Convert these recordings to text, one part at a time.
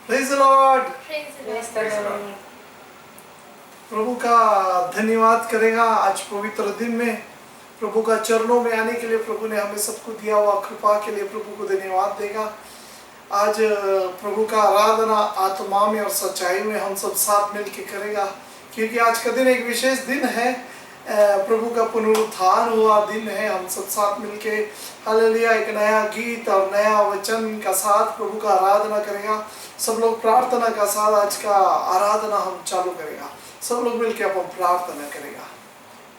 Praise the Lord. Praise the Lord. प्रभु का धन्यवाद करेगा आज पवित्र दिन में। प्रभु का चरणों में आने के लिए प्रभु ने हमें सबको दिया हुआ कृपा के लिए प्रभु को धन्यवाद देगा। आज प्रभु का आराधना आत्मा में और सच्चाई में हम सब साथ मिल के करेगा, क्योंकि आज का दिन एक विशेष दिन है। प्रभु का पुनरुत्थान हुआ दिन है। हम सब साथ मिल के हालेलुया एक नया गीत और नया वचन का साथ प्रभु का आराधना करेगा। सब लोग प्रार्थना का साथ आज का आराधना हम चालू करेगा। सब लोग मिल के अपन प्रार्थना करेगा।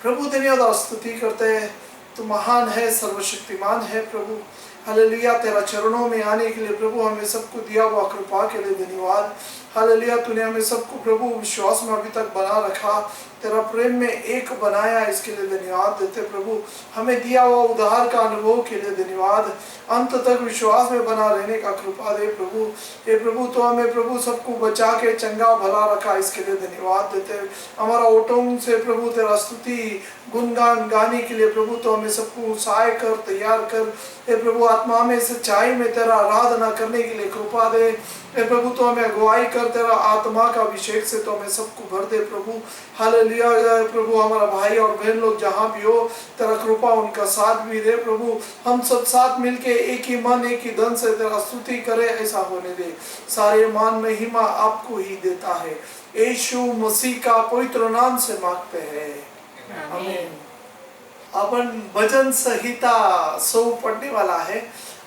प्रभु धन्यवाद और स्तुति करते हैं। तू महान है, सर्वशक्तिमान है प्रभु। हालेलुया तेरा चरणों में आने के लिए प्रभु हमें सबको दिया हुआ कृपा के लिए धन्यवाद। हालेलुया तूने हमें सबको प्रभु विश्वास में अभी तक बना रखा, तेरा प्रेम में एक बनाया, इसके लिए धन्यवाद देते प्रभु। हमें दिया हुआ उद्धार का अनुभव के लिए धन्यवाद। अंत तक विश्वास में बना रहने का कृपा दे प्रभु। ये प्रभु तो हमें प्रभु सबको बचा के चंगा भला रखा, इसके लिए धन्यवाद देते। हमारा ओटों से प्रभु तेरा स्तुति गुणगान गाने के लिए प्रभु तो हमें सबको उत्साह कर तैयार कर। हे प्रभु आत्मा में सच्चाई में तेरा आराधना करने के लिए कृपा दे। हे प्रभु तो हमें अगुवाई कर, तेरा आत्मा का अभिषेक से तो हमें सबको भर दे प्रभु। हालेलुया प्रभु हमारा भाई और बहन लोग जहाँ भी हो तेरा कृपा उनका साथ भी दे प्रभु। हम सब साथ मिलके एक ही मन एक ही धन से तेरा स्तुति करे, ऐसा होने दे। सारे मान महिमा आपको ही देता है, यीशु मसीह का पवित्र नाम से मांगते हैं, आमीन। अपन भजन संहिता 100 पढ़ने वाला है।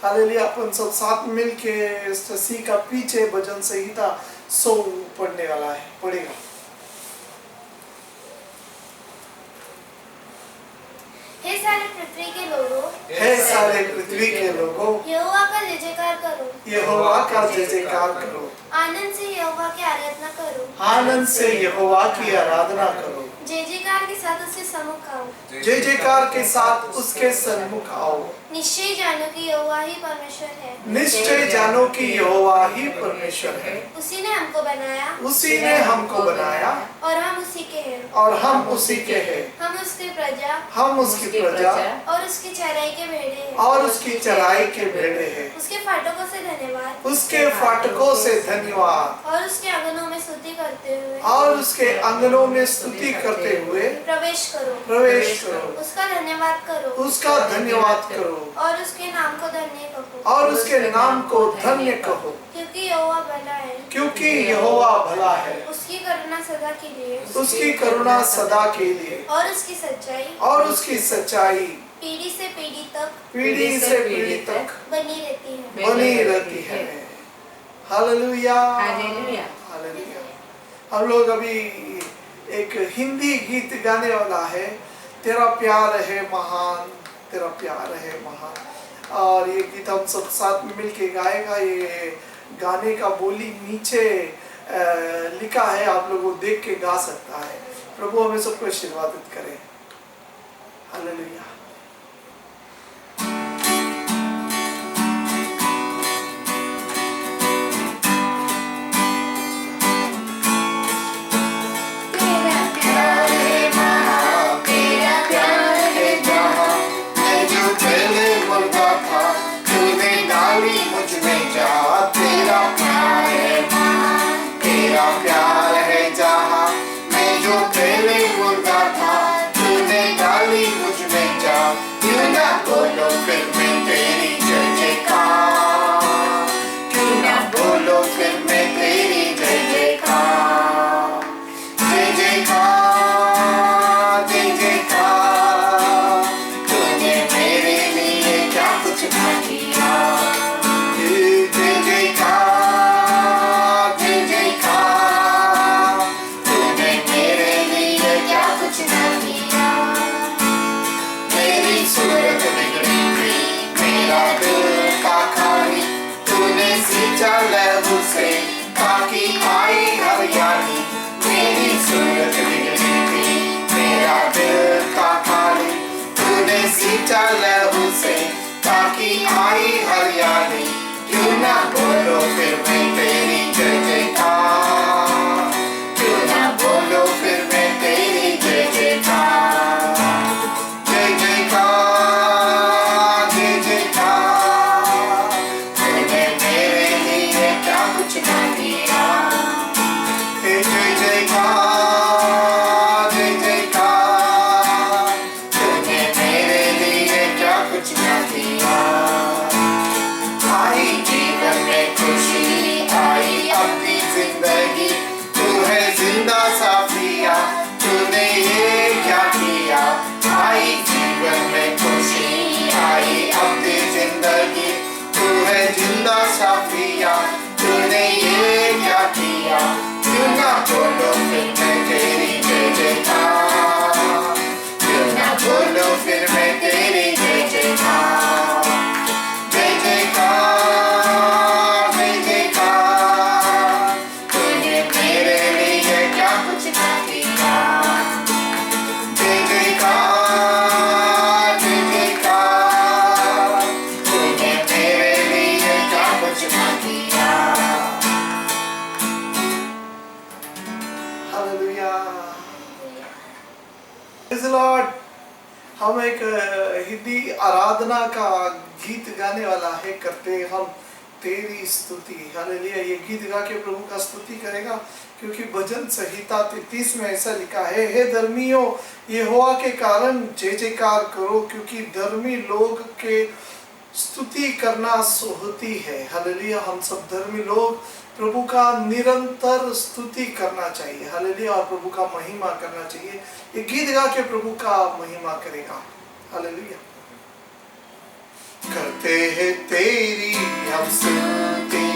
हालेलुया अपन सब साथ मिल के शशि का पीछे भजन संहिता 100 पढ़ने वाला है, पढ़ेगा। हे सारे पृथ्वी के लोगों, हे सारे पृथ्वी के लोगों, यहोवा का जय जयकार करो, यहोवा का जय जयकार करो, आनंद से यहोवा की आराधना करो, आनंद से यहोवा की आराधना करो, जय जयकार के साथ उसके सम्मुख आओ, जय जयकार के साथ उसके सन्मुख आओ। निश्चय जानो कि यहोवा ही परमेश्वर है, निश्चय जानो कि यहोवा ही परमेश्वर है। उसी ने हमको बनाया, उसी ने हमको बनाया और हम उसी के हैं, और हम उसी के हैं। हम उसके प्रजा, हम उसकी प्रजा और उसकी चराई के भेड़े हैं, और उसकी चराई के भेड़े हैं। उसके फाटकों से धन्यवाद, उसके फाटकों से धन्यवाद, और उसके आंगनों में स्तुति करते हुए, और उसके आंगनों में स्तुति करते हुए प्रवेश करो, प्रवेश करो। उसका धन्यवाद करो, उसका धन्यवाद करो, और उसके नाम को धन्य कहो, और उसके नाम को धन्य कहो, क्योंकि यहोवा भला है, क्योंकि यहोवा भला है। उसकी करुणा सदा के लिए, उसकी करुणा सदा के लिए, और उसकी सच्चाई और उसकी सच्चाई पीढ़ी से पीढ़ी तक पीढ़ी से पीढ़ी तक बनी रहती है। बनी रहती है। Hallelujah hallelujah. हालेलुया। हम लोग अभी एक हिंदी गीत गाने वाला है, तेरा प्यार है महान, तेरा प्यार है महान। और ये गीत हम सब साथ में मिलके गाएगा। ये गाने का बोली नीचे लिखा है, आप लोग वो देख के गा सकता है। प्रभु हमें सबको आशीर्वादित करे। हालेलुया। कुछ नहीं साफिया, तूने ये क्या किया, क्यों ना बोलो फिर मैं तेरी जय जयकार, क्यों ना बोलो फिर मैं तेरी जय जयकार, जय जयकार, जय जयकार, तूने मेरे लिए क्या कुछ ना किया, जय जयकार, जय जयकार, तूने मेरे लिए क्या कुछ ना किया। Hallelujah, praise the Lord. हम एक हिंदी आराधना का गीत गाने वाला है, करते हम तेरी स्तुति। हालेलुया, ये गीत गा के प्रभु का स्तुति करेगा, क्योंकि भजन संहिता 33 में ऐसा लिखा है, हे धर्मियों यहोवा के कारण जय जयकार करो, क्योंकि धर्मी लोग के स्तुति करना सोहती है। हालेलुया, हम सब धर्मी लोग प्रभु का निरंतर स्तुति करना चाहिए। हालेलुया, और प्रभु का महिमा करना चाहिए। ये गीत गा के प्रभु का महिमा करेगा। हालेलुया। करते हैं तेरी हम स्तुति,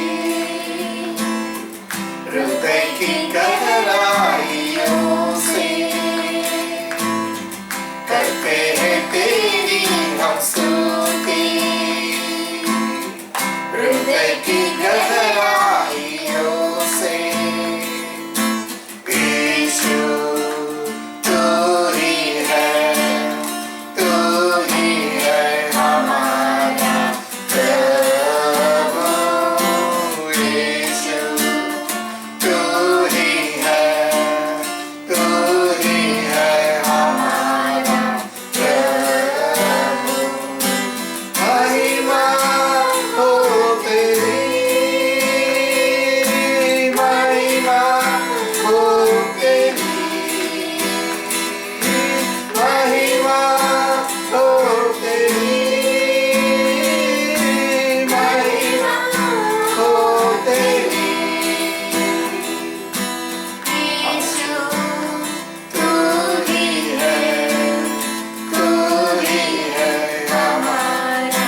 हृदय की गहराइयों से, करते हैं तेरी हम स्तुति, हृदय की गहराइयों से। यीशु तू ही है, तू ही है हमारा प्रभु, यीशु तू ही है, तू ही है हमारा प्रभु। महिमा हो तेरी, महिमा हो तेरी, महिमा हो तेरी, महिमा हो तेरी। यीशु तू ही है, तू ही है हमारा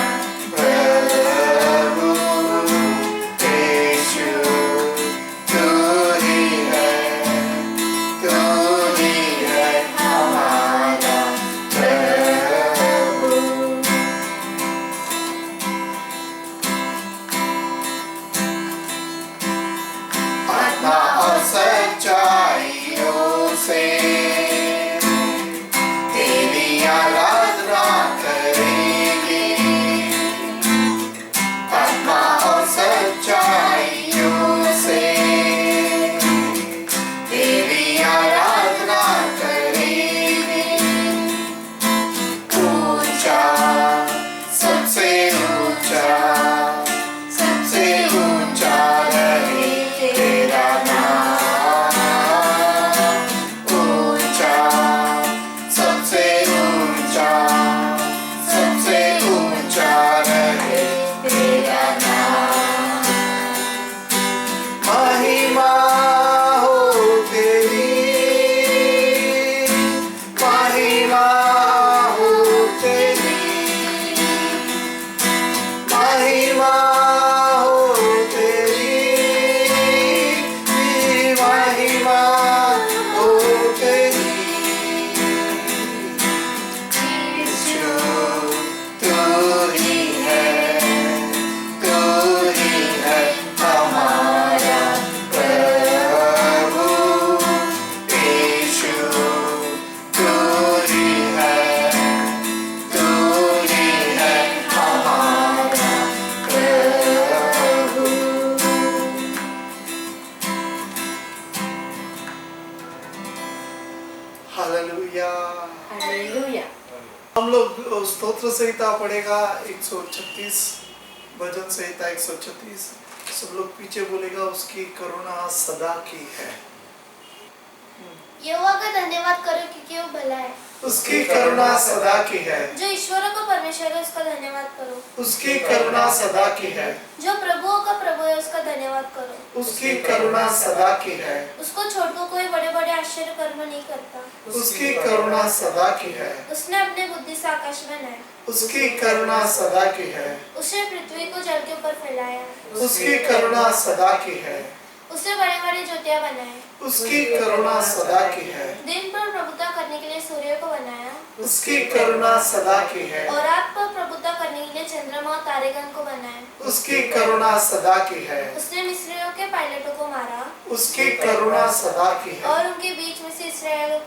प्रभु, यीशु तू ही है, तू ही है हमारा प्रभु। आत्मा और सच्चाइयों से तेरी आराधना करेंगे, आत्मा और सच्चाइयों से तेरी आराधना करेंगे। ऊंचा, सबसे ऊंचा, सबसे ऊंचा रहे तेरा नाम, ऊंचा, सबसे ऊंचा, सबसे ऊंचा रहे तेरा नाम। महिमा हो तेरी, महिमा हो तेरी, महिमा हो तेरी, महिमा हो तेरी। यीशु तू ही है, तू ही है हमारा प्रभु, यीशु तू ही है, तू ही है हमारा प्रभु। हालेलुया। हालेलुया। हम लोग स्तोत्र संहिता पढ़ेगा 136, भजन संहिता 136। सब लोग पीछे बोलेगा, उसकी करुणा सदा की है। यहोवा का धन्यवाद करो क्योंकि वो भला है। उसकी करुणा सदा की है। जो ईश्वरों का परमेश्वर है उसका धन्यवाद करो। उसकी करुणा सदा की है। जो प्रभुओं का प्रभु है उसका धन्यवाद करो। उसकी करुणा सदा की है। उसको छोटों कोई बड़े बड़े आश्चर्य कर्म नहीं करता। उसकी करुणा सदा की है। उसने अपने बुद्धि से आकाश बनाए। उसकी करुणा सदा की है। उसने पृथ्वी को जल के ऊपर फैलाया। उसकी करुणा सदा की है। उसने बड़े बड़े ज्योतियां बनाए। उसकी करुणा सदा की है। दिन पर प्रभुता करने के लिए सूर्य को बनाया। उसकी करुणा सदा की है। और रात पर प्रभुता करने के लिए चंद्रमा और तारेगण को बनाया। उसकी करुणा सदा की है। उसने मिस्रियों के पायलटों को मारा। उसकी करुणा सदा की है। और उनके बीच में से इसराइल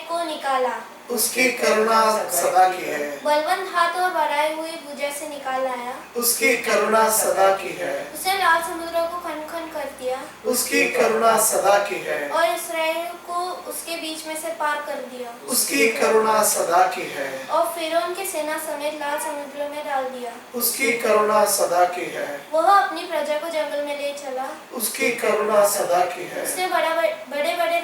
को निकाला। उसकी करुणा सदा की है। बलवंत हाथ और बढ़ाई हुई भुजा से निकाल लाया। उसकी करुणा सदा की है। उसने लाल समुद्र को खंड खंड कर दिया। उसकी करुणा सदा की है। और इसराइल को उसके बीच में से पार कर दिया। उसकी करुणा सदा की है। और फिरौन की सेना समेत लाल समुद्र में डाल दिया। उसकी करुणा सदा की है। वह अपनी प्रजा को जंगल में ले चला। उसकी करुणा सदा की है। उसने बड़े बड़े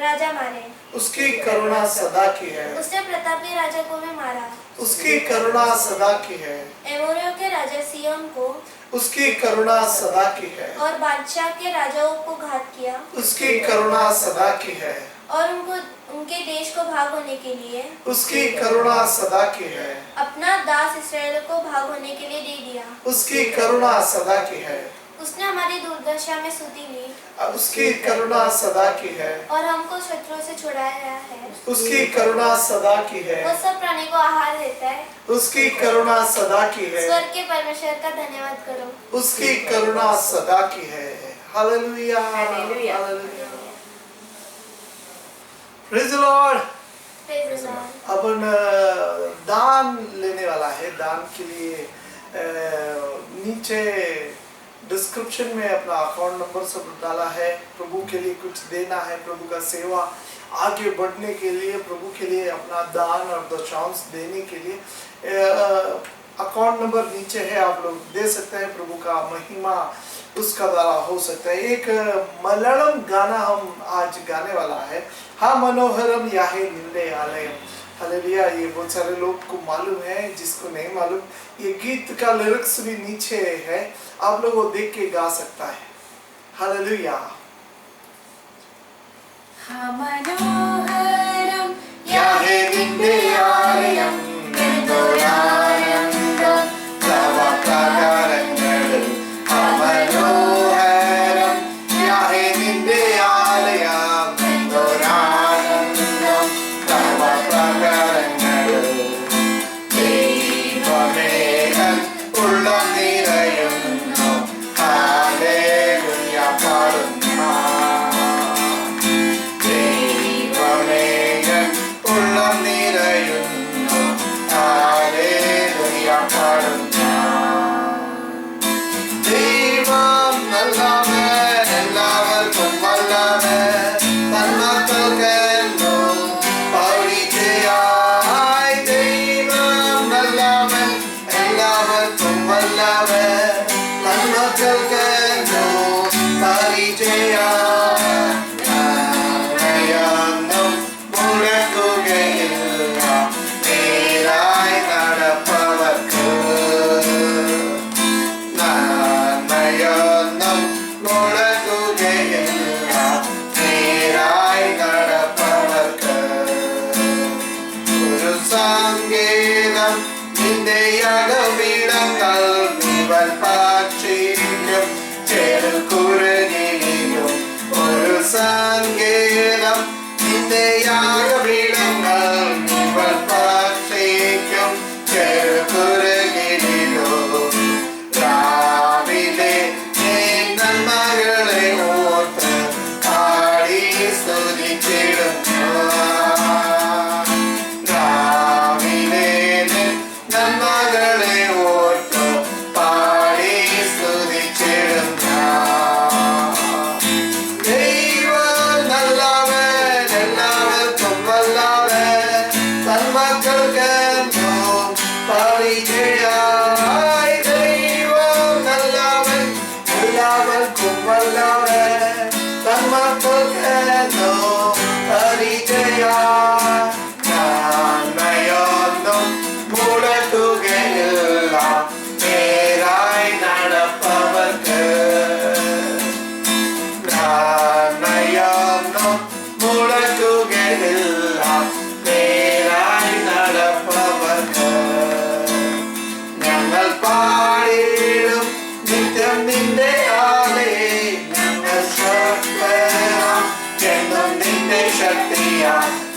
राजा मारे। उसकी करुणा सदा की है। उसने प्रतापी राजा को भी मारा। उसकी करुणा सदा की है। एमोरियों के राजा सिय्योन को। उसकी करुणा सदा की है। और बादशाह के राजाओं को घात किया। उसकी करुणा सदा की है। और उनके देश को भाग होने के लिए। उसकी करुणा सदा की है। अपना दास इसराइल को भाग होने के लिए दे दिया। उसकी करुणा सदा की है। उसने हमारी दुर्दशा में सुधि ली। उसकी करुणा सदा की है। और हमको शत्रुओं से छुड़ाया है। उसकी करुणा सदा की है। वो सब प्राणी को आहार देता है। उसकी करुणा सदा की है। स्वर्ग के परमेश्वर का धन्यवाद करो। उसकी करुणा सदा की है। Hallelujah, hallelujah. Hallelujah. Praise the Lord. Praise the Lord. अपन दान लेने वाला है। दान के लिए नीचे डिस्क्रिप्शन में अपना अकाउंट नंबर सब डाला है। प्रभु के लिए कुछ देना है, प्रभु का सेवा आगे बढ़ने के लिए, प्रभु के लिए अपना दान और दशांश देने के लिए अकाउंट नंबर नीचे है, आप लोग दे सकते हैं। प्रभु का महिमा उसका द्वारा हो सकता है। एक मलयालम गाना हम आज गाने वाला है, हा मनोहरम याहे निंदे आलयम। हालेलुया। ये बहुत सारे लोग को मालूम है, जिसको नहीं मालूम ये गीत का लिरिक्स भी नीचे है, आप लोग वो देख के गा सकता है। हालेलुया। हा मनोहरम याहे निंदे आलयम निंदोरानंदम तव प्रकारंगल मनोहरम याहे निंदे आलयम निंदोरानंदम तव प्रकारंगल ദൈവമേഘം ഉള്ളം നിറയുന്നു ഹല്ലേലൂയ പാടുന്നു ദൈവമേഘം ഉള്ളം നിറയുന്നു ഹല്ലേലൂയ പാടുന്നു ദൈവം നല്ലവൻ എല്ലാവർക്കും വല്ലവൻ തന്മക്കൾക്കെന്നും പരിചയായി ദൈവം നല്ലവൻ എല്ലാവർക്കും വല്ലവൻ തന്മക്കൾക്കെന്നും പരിചയായി നന്മയൊന്നും മുടക്കുകയില്ല നേരായി നടപ്പവർക്ക് നന്മയൊന്നും മുടക്കുകയില്ല നേരായി നടപ്പവർക്ക് ഒരു സങ്കേതം നിന്റെ യാഗപീഠങ്ങൾ ഇവൻ ഭക്ഷിക്കും ചെറുകുരുകിലും ഒരു സങ്കേതം നിന്റെ യാഗപീഠങ്ങൾ ഇവൻ ഭക്ഷിക്കും ചെറുകുരുകിലും രാവിലെ നീ നന്മകളെ ഓർത്ത് പാടി സ്തുതിച്ചിടുന്നു രാവിലെ നന്മകളെ ഓർത്തു പാടി സ്തുതിച്ചിടുന്നു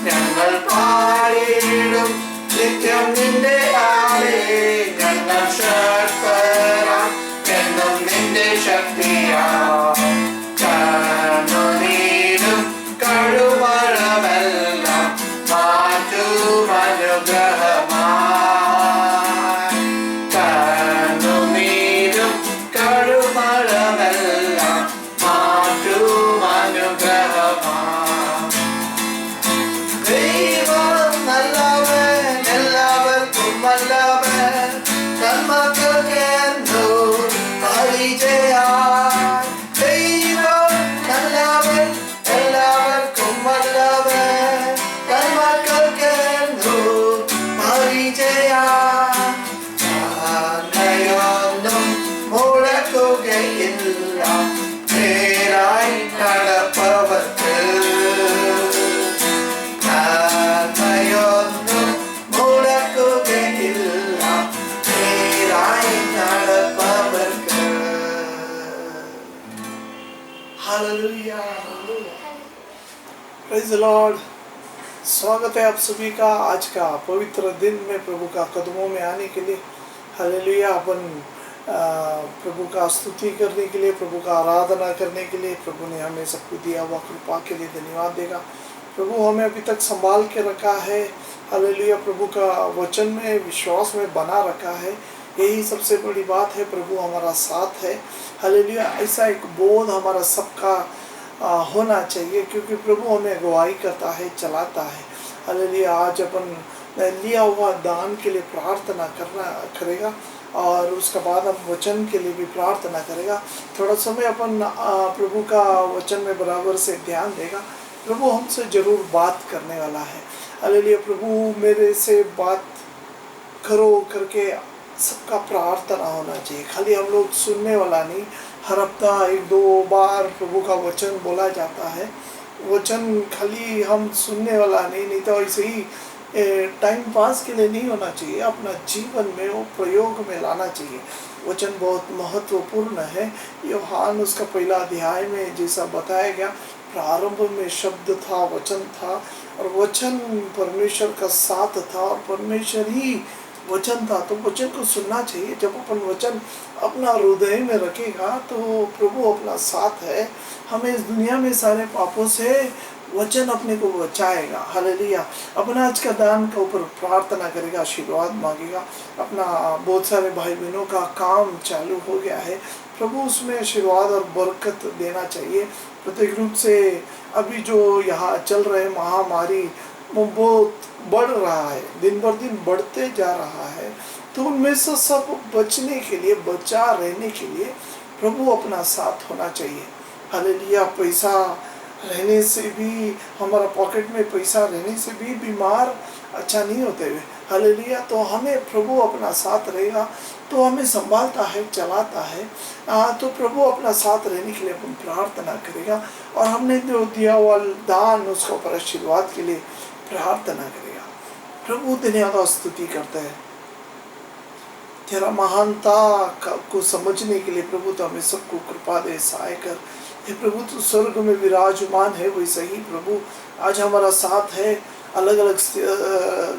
ഞങ്ങൾ പാടിയിടും നിത്യം നിന്റെ ആലേ ഞങ്ങൾ ശക്തരാം എന്നും നിന്റെ ശക്തിയാ കണ്ണുനീരും കഴുമഴമെല്ലാം മാറ്റും അനുഗ്രഹമായി കണ്ണുനീരും കഴുമഴമെല്ലാം മാറ്റും അനുഗ്രഹമായി ദൈവം നല്ലവൻ എല്ലാവർക്കും നല്ലവൻ തന്മക്കൾക്കെന്നു പരിചയായി ദൈവം നല്ലവൻ എല്ലാവർക്കും നല്ലവൻ തന്മക്കൾക്കെന്നു പരിചയായി പ്രാർത്ഥനയൊന്നും മുടക്കുകയില്ല നേരായി നടപ്പവർക്ക് പ്രാർത്ഥനയൊന്നും മുടക്കുകയില്ല നേരായി നടപ്പവർക്ക്. Hallelujah, praise the Lord. स्वागत है आप सभी का आज का पवित्र दिन में प्रभु का कदमों में आने के लिए। हालेलुया। अपन प्रभु का स्तुति करने के लिए, प्रभु का आराधना करने के लिए प्रभु ने हमें सबको दिया हुआ कृपा के लिए धन्यवाद देगा। प्रभु हमें अभी तक संभाल के रखा है। हालेलुया। प्रभु का वचन में विश्वास में बना रखा है, यही सबसे बड़ी बात है। प्रभु हमारा साथ है। हालेलुया। ऐसा एक बोध हमारा सबका होना चाहिए, क्योंकि प्रभु हमें अगुवाई करता है, चलाता है। हालेलुया। आज अपन लिया हुआ दान के लिए प्रार्थना करेगा और उसके बाद हम वचन के लिए भी प्रार्थना करेगा। थोड़ा समय अपन प्रभु का वचन में बराबर से ध्यान देगा। प्रभु हमसे जरूर बात करने वाला है। हालेलुया। प्रभु मेरे से बात करो करके सबका प्रार्थना होना चाहिए। खाली हम लोग सुनने वाला नहीं, हर हफ्ता 1-2 बार प्रभु का वचन बोला जाता है। वचन खाली हम सुनने वाला नहीं तो ऐसे ही टाइम पास के लिए नहीं होना चाहिए, अपना जीवन में वो प्रयोग में लाना चाहिए। वचन बहुत महत्वपूर्ण है। यूहन्ना उसका पहला अध्याय में जैसा बताया गया, प्रारंभ में शब्द था, वचन था और वचन परमेश्वर का साथ था और परमेश्वर ही वचन था। तो वचन को सुनना चाहिए। जब अपन वचन अपना हृदय में रखेगा तो प्रभु अपना साथ है, हमें इस दुनिया में सारे पापों से वचन अपने को बचाएगा। हालेलुया। अपना आज का दान के ऊपर प्रार्थना करेगा, आशीर्वाद मांगेगा। अपना बहुत सारे भाई बहनों का काम चालू हो गया है, प्रभु उसमें आशीर्वाद और बरकत देना चाहिए। प्रत्येक रूप से अभी जो यहाँ चल रहे महामारी वो बहुत बढ़ रहा है, दिन बर दिन बढ़ते जा रहा है। तो उनमें से सब बचने के लिए, बचा रहने के लिए प्रभु अपना साथ होना चाहिए। हालेलुया। पैसा रहने से भी, हमारा पॉकेट में पैसा रहने से भी बीमार अच्छा नहीं होते हुए। हालेलुया। तो हमें प्रभु अपना साथ रहेगा तो हमें संभालता है, चलाता है। तो प्रभु अपना साथ रहने के लिए अपन प्रार्थना करेगा और हमने जो दिया हुआ दान उसका ऊपर आशीर्वाद के लिए प्रार्थना करेगा। प्रभु धन्यवाद स्तुति करते हैं तेरा महानता को समझने के लिए। प्रभु तो हमें सबको कृपा दे, सहाय कर। हे प्रभु तू स्वर्ग में विराजमान है, वैसे ही प्रभु आज हमारा साथ है। अलग अलग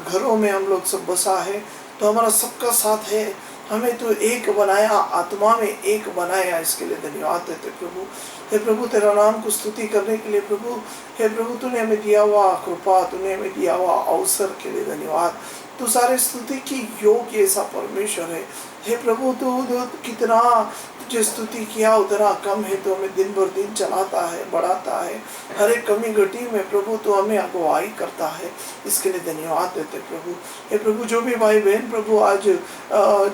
घरों में हम लोग सब बसा है, तो हमारा सबका साथ है। हमें तो एक बनाया, आत्मा में एक बनाया, इसके लिए धन्यवाद देते प्रभु। हे प्रभु तेरा नाम को स्तुति करने के लिए प्रभु, हे प्रभु तूने हमें दिया हुआ कृपा, तूने हमें दिया हुआ अवसर के लिए धन्यवाद। तू सारे स्तुति की योग्य ऐसा परमेश्वर है। हे प्रभु तू कितना तुझे स्तुति किया उतना कम है, तो हमें दिन भर दिन चलाता है, बढ़ाता है। हर एक कमी घटी में प्रभु तो हमें अगुवाई करता है, इसके लिए धन्यवाद देते प्रभु। हे प्रभु जो भी भाई बहन प्रभु आज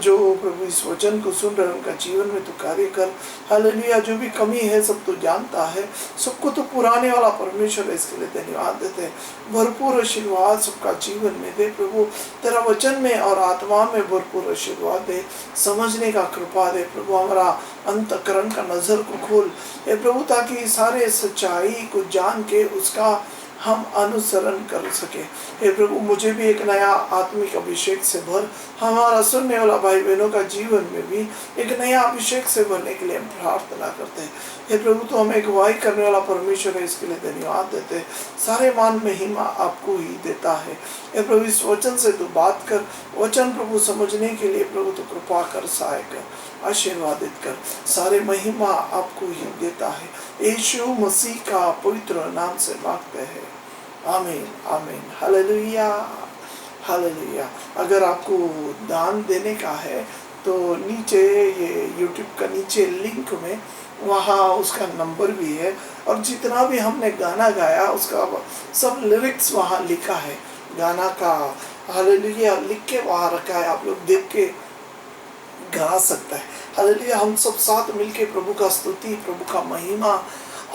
जो प्रभु इस वचन को सुन रहे उनका जीवन में तो कार्य कर। हालेलुया। जो भी कमी है सब तो जानता है, सबको तो पुराने वाला परमेश्वर है, इसके लिए धन्यवाद देते हैं। भरपूर आशीर्वाद सबका जीवन में दे प्रभु, तेरा वचन में और आत्मा में भरपूर आशीर्वाद दे, समझने का कृपा दे प्रभु। हमारा अंतकरण का नजर को खोल हे प्रभु, ताकि सारे सच्चाई को जान के उसका हम अनुसरण कर सके। हे प्रभु, मुझे भी एक नया आत्मिक अभिषेक से भर, हमारा सुनने वाला भाई बहनों का जीवन में भी एक नया अभिषेक से भरने के लिए हम प्रार्थना करते हैं। हे प्रभु, तो हमें अगुवाई करने वाला परमेश्वर है, इसके लिए धन्यवाद देते हैं। सारे मान महिमा आपको ही देता है। हे प्रभु, इस वचन से तू बात कर, वचन प्रभु समझने के लिए प्रभु तो कृपा कर, सहाय कर, आशीर्वादित कर। सारे महिमा आपको ही देता है। यीशु मसीह का पवित्र नाम से मांगते हैं, आमीन आमीन। Hallelujah hallelujah. अगर आपको दान देने का है तो नीचे ये यूट्यूब का नीचे लिंक में वहाँ उसका नंबर भी है, और जितना भी हमने गाना गाया उसका सब लिरिक्स वहाँ लिखा है, गाना का हालेलुया लिख के वहाँ रखा है, आप लोग देख के गा सकता है। हालेलुया। हम सब साथ मिलके प्रभु का स्तुति, प्रभु का महिमा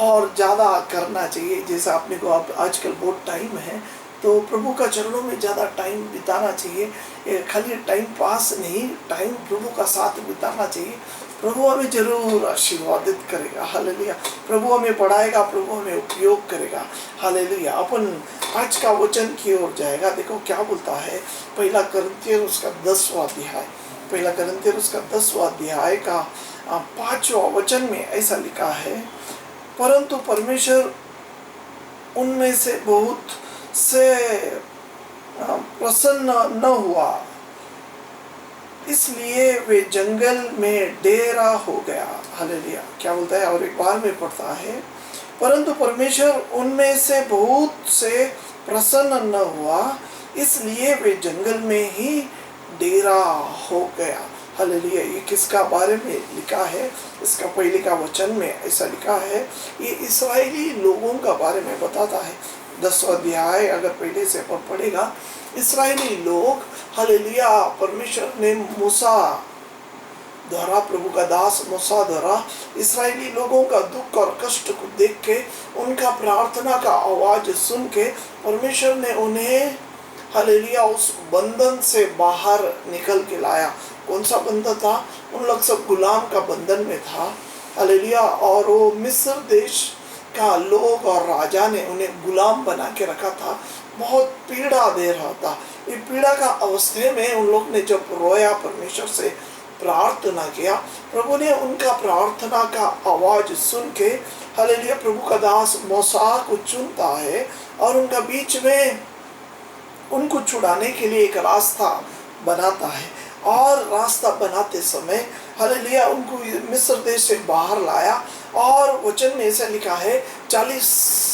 और ज़्यादा करना चाहिए। जैसे आपने को आप आजकल बहुत टाइम है तो प्रभु का चरणों में ज़्यादा टाइम बिताना चाहिए। खाली टाइम पास नहीं, टाइम प्रभु का साथ बिताना चाहिए। प्रभु हमें जरूर आशीर्वादित करेगा। हालेलुया। प्रभु हमें बढ़ाएगा, प्रभु हमें उपयोग करेगा। हालेलुया। अपन आज का वचन की ओर जाएगा। देखो क्या बोलता है, पहला कुरिन्थियर उसका 10वां अध्याय, पहला कुरिन्थियर उसका 10वां अध्याय का 5वां वचन में ऐसा लिखा है, परंतु परमेश्वर उनमें से बहुत से प्रसन्न न हुआ, इसलिए वे जंगल में डेरा हो गया। हालेलुया। क्या बोलता है, और एक बार में पढ़ता है, परंतु परमेश्वर उनमें से बहुत से प्रसन्न न हुआ, इसलिए वे जंगल में ही डेरा हो गया। हालेलुया। ये किसका बारे में लिखा है? इसका पहले का वचन में ऐसा लिखा है, ये इस्राएली लोगों का बारे में बताता है। 10वां अध्याय अगर पहले से पढ़ेगा, इस्राएली लोग, हालेलुया, परमेश्वर ने मूसा द्वारा, प्रभु का दास मूसा द्वारा इस्राएली लोगों का दुख और कष्ट को देख के, उनका प्रार्थना का आवाज सुन के परमेश्वर ने उन्हें, हालेलुया, उस बंधन से बाहर निकल के लाया। कौन सा बंधन था? उन लोग सब गुलाम का बंधन में था। हालेलुया। और वो मिस्र देश का लोग और राजा ने उन्हें गुलाम बना के रखा था, बहुत पीड़ा दे रहा था। ये पीड़ा का अवस्था में उन लोग ने जब रोया, परमेश्वर से प्रार्थना किया, प्रभु ने उनका प्रार्थना का आवाज सुन के, हालेलुया, प्रभु का दास मूसा को चुनता है और उनका बीच में उनको छुड़ाने के लिए एक रास्ता बनाता है। और रास्ता बनाते समय, हालेलुया, उनको मिस्र देश से बाहर लाया। और वचन में ऐसा लिखा है, 40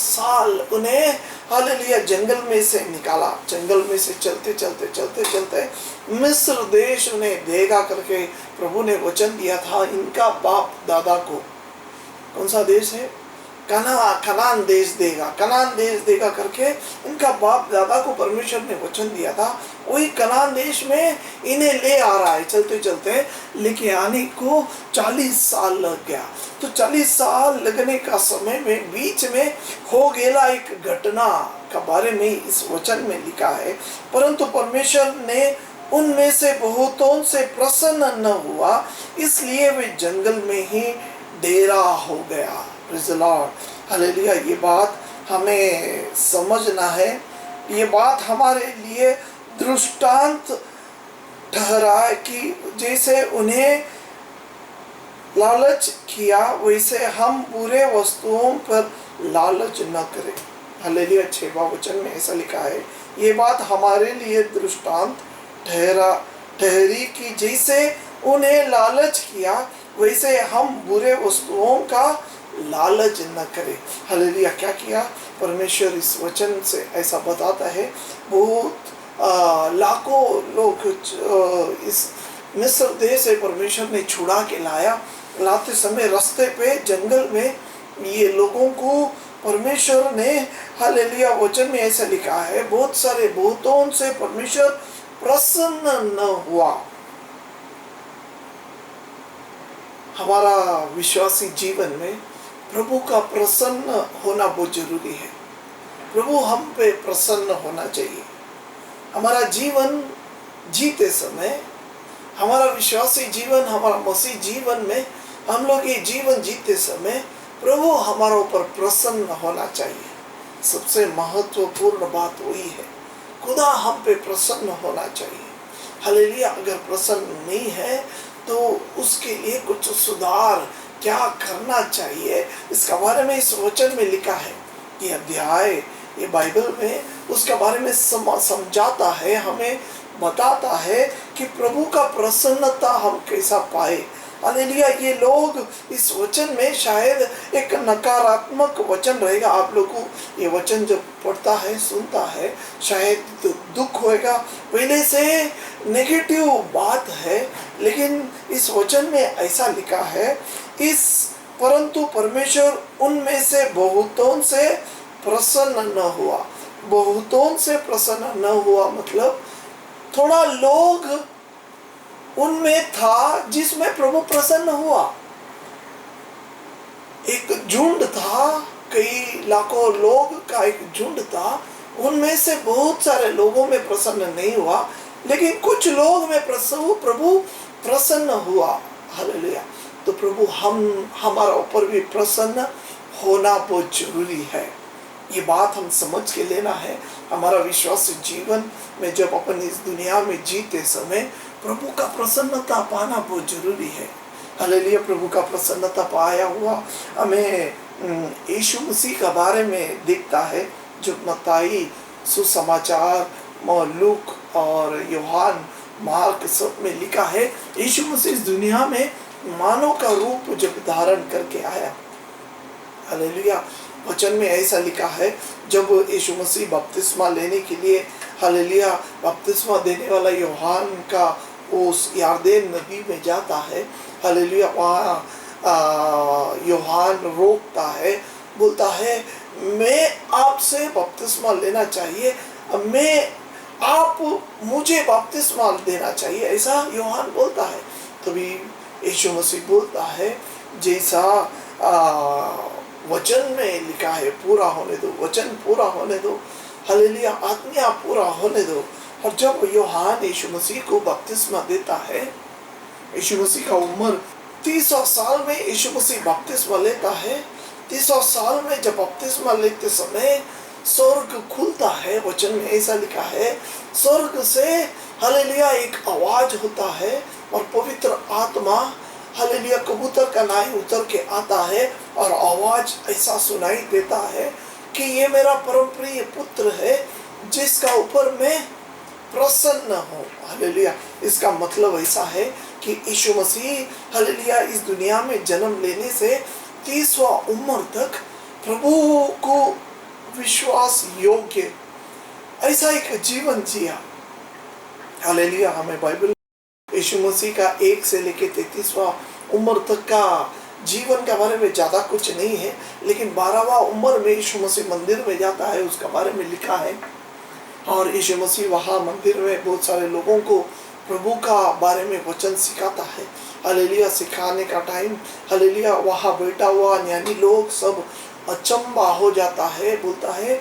साल उन्हें, हालेलुया, जंगल में से निकाला। जंगल में से चलते चलते चलते चलते मिस्र देश उन्हें देगा करके प्रभु ने वचन दिया था इनका बाप दादा को। कौन सा देश है? कनान देश देगा, कनान देश देगा करके इनका बाप दादा को परमेश्वर ने वचन दिया था। वही कनान देश में इन्हें ले आ रहा है। चलते चलते लेके आने को 40 साल लग गया। तो 40 साल लगने का समय में बीच में हो गया एक घटना का बारे में इस वचन में लिखा है, परंतु परमेश्वर ने उनमें से बहुतों से प्रसन्न न हुआ, इसलिए वे जंगल में ही डेरा हो गया। Praise the Lord. हालेलुया। ये बात हमें समझना है। ये बात हमारे लिए दृष्टांत ठहरा कि जैसे उन्हें लालच किया, वैसे हम बुरे वस्तुओं पर लालच न करें। हालेलुया। 6वां वचन में ऐसा लिखा है, ये बात हमारे लिए दृष्टांत ठहरी कि जैसे उन्हें लालच किया, वैसे हम बुरे वस्तुओं का लालच न करें। हालेलुया। क्या किया परमेश्वर? इस वचन से ऐसा बताता है, बहुत लाखों लोग इस मिस्र देश से परमेश्वर ने छुड़ा के लाया। लाते समय रास्ते पे जंगल में ये लोगों को परमेश्वर ने, हालेलुया, वचन में ऐसा लिखा है, बहुत सारे बहुतों से परमेश्वर प्रसन्न न हुआ। हमारा विश्वासी जीवन में प्रभु का प्रसन्न होना बहुत जरूरी है। प्रभु हम पे प्रसन्न होना चाहिए। हमारा जीवन जीते समय, हमारा विश्वासी जीवन, हमारा मसीह जीवन में हम लोग ये जीवन जीते समय प्रभु हमारे ऊपर प्रसन्न होना चाहिए। सबसे महत्वपूर्ण बात वही है, खुदा हम पे प्रसन्न होना चाहिए। हालेलुया। अगर प्रसन्न नहीं है तो उसके लिए कुछ सुधार क्या करना चाहिए, इसका बारे में इस वचन में लिखा है। ये अध्याय, ये बाइबल में उसके बारे में समझाता है, हमें बताता है कि प्रभु का प्रसन्नता हम कैसा पाए। हालेलुया। ये लोग इस वचन में शायद एक नकारात्मक वचन रहेगा, आप लोग को ये वचन जब पढ़ता है सुनता है शायद दुख होएगा, पहले से नेगेटिव बात है, लेकिन इस वचन में ऐसा लिखा है, इस परंतु परमेश्वर उनमें से बहुतों से प्रसन्न न हुआ। बहुतों से प्रसन्न न हुआ मतलब थोड़ा लोग उनमें था जिसमें प्रभु प्रसन्न हुआ। एक झुंड था, कई लाखों लोग का एक झुंड था, उनमें से बहुत सारे लोगों में प्रसन्न नहीं हुआ, लेकिन कुछ लोग में प्रभु प्रसन्न हुआ। हालेलुया। तो प्रभु हमारा ऊपर भी प्रसन्न होना बहुत जरूरी है। ये बात हम समझ के लेना है। हमारा विश्वास जीवन में जब अपन इस दुनिया में जीते समय प्रभु का प्रसन्नता पाना बहुत जरूरी है। हालेलुया। प्रभु का प्रसन्नता पाया हुआ हमें यीशु मसीह के बारे में दिखता है, जो मत्ती सुसमाचार, लूक और यूहन्ना, मार्क सब में लिखा है। यीशु मसीह इस दुनिया में मानव का रूप जब धारण करके आया। हालेलुया। वचन में ऐसा लिखा है, जब यीशु मसीह बपतिस्मा लेने के लिए, हालेलुया, बपतिस्मा देने वाला यूहन्ना का उस यरदन नदी में जाता है, हालेलुया, वहाँ यूहन्ना रोकता है, बोलता है मैं आपसे बपतिस्मा लेना चाहिए, आप मुझे बपतिस्मा देना चाहिए, ऐसा यूहन्ना बोलता है। तभी यीशु मसीह बोलता है, जैसा वचन में लिखा है पूरा होने दो, वचन पूरा होने दो, हालेलुया, आज्ञा पूरा होने दो। और जब यूहन्ना यीशु मसीह को बपतिस्मा देता है, यीशु मसीह का उम्र 30 साल में यीशु मसीह बपतिस्मा लेता है। 30 साल में जब बपतिस्मा लेते समय स्वर्ग खुलता है, वचन में ऐसा लिखा है, स्वर्ग से हालेलुया एक आवाज होता है और पवित्र आत्मा, हालेलुया, कबूतर का नाई उतर के आता है और आवाज ऐसा सुनाई देता है कि ये मेरा परम प्रिय पुत्र है जिसका ऊपर मैं प्रसन्न हूँ। हालेलुया। इसका मतलब ऐसा है कि यीशु मसीह, हालेलुया, इस दुनिया में जन्म लेने से 30वां उम्र तक प्रभु को विश्वास योग्य ऐसा एक जीवन जिया। हालेलुया। हमें बाइबल यीशु मसीह का 1 से लेकर 33वां उम्र तक का जीवन के बारे में ज़्यादा कुछ नहीं है, लेकिन 12वां उम्र में यीशु मसीह मंदिर में जाता है, उसका बारे में लिखा है। और यीशु मसीह वहाँ मंदिर में बहुत सारे लोगों को प्रभु का बारे में वचन सिखाता है। हालेलुया। सिखाने का टाइम, हालेलुया, वहाँ बैठा हुआ ज्ञानी लोग सब अचंबा हो जाता है, बोलता है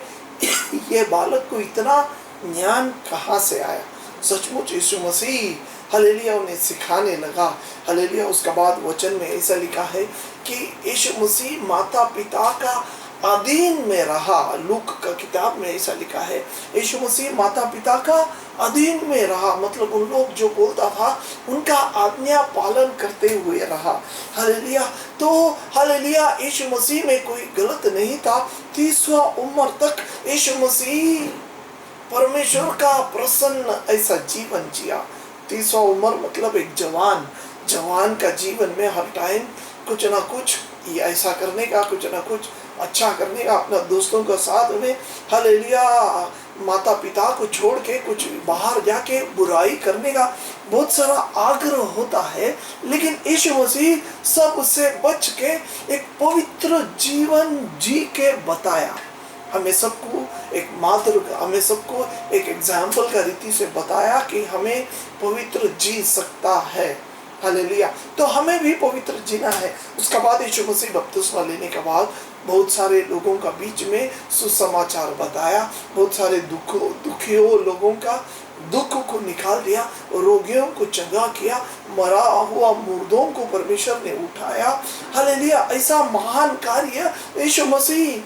ये बालक को इतना ज्ञान कहाँ से आया। सचमुच यीशु मसीह, हालेलुया, उन्हें सिखाने लगा। हालेलुया। उसके बाद वचन में ऐसा लिखा है कि यीशु मसीह माता पिता का अधीन में रहा। लूक का किताब में ऐसा लिखा है, यीशु मसीह माता पिता का अधीन में रहा, मतलब उन लोग जो बोलता था उनका आज्ञा पालन करते हुए रहा। हालेलुया। तो हालेलुया, यीशु मसीह में कोई गलत नहीं था। 30वां उम्र तक यीशु मसीह परमेश्वर का प्रसन्न ऐसा जीवन जिया। 30वां उम्र मतलब एक जवान का जीवन में हर टाइम कुछ ना कुछ ऐसा करने का, कुछ ना कुछ अच्छा करने का, अपना दोस्तों का साथ में, हालेलुया, माता पिता को छोड़ के कुछ बाहर जाके बुराई करने का बहुत सारा आग्रह होता है। लेकिन यीशु मसीह सब उससे बच के एक पवित्र जीवन जी के बताया। हमें सबको एक हमें सबको एक एग्जाम्पल का रीति से बताया कि हमें पवित्र जी सकता है। हालेलुया। तो हमें भी पवित्र जीना है। उसके बाद यीशु मसीह बपतिस्मा लेने के बाद बहुत सारे लोगों का बीच में सुसमाचार बताया, बहुत सारे दुखियों लोगों का दुख को निकाल दिया, रोगियों को चंगा किया, मरा हुआ मुर्दों को परमेश्वर ने उठाया। हालेलुया। ऐसा महान कार्य यीशु मसीह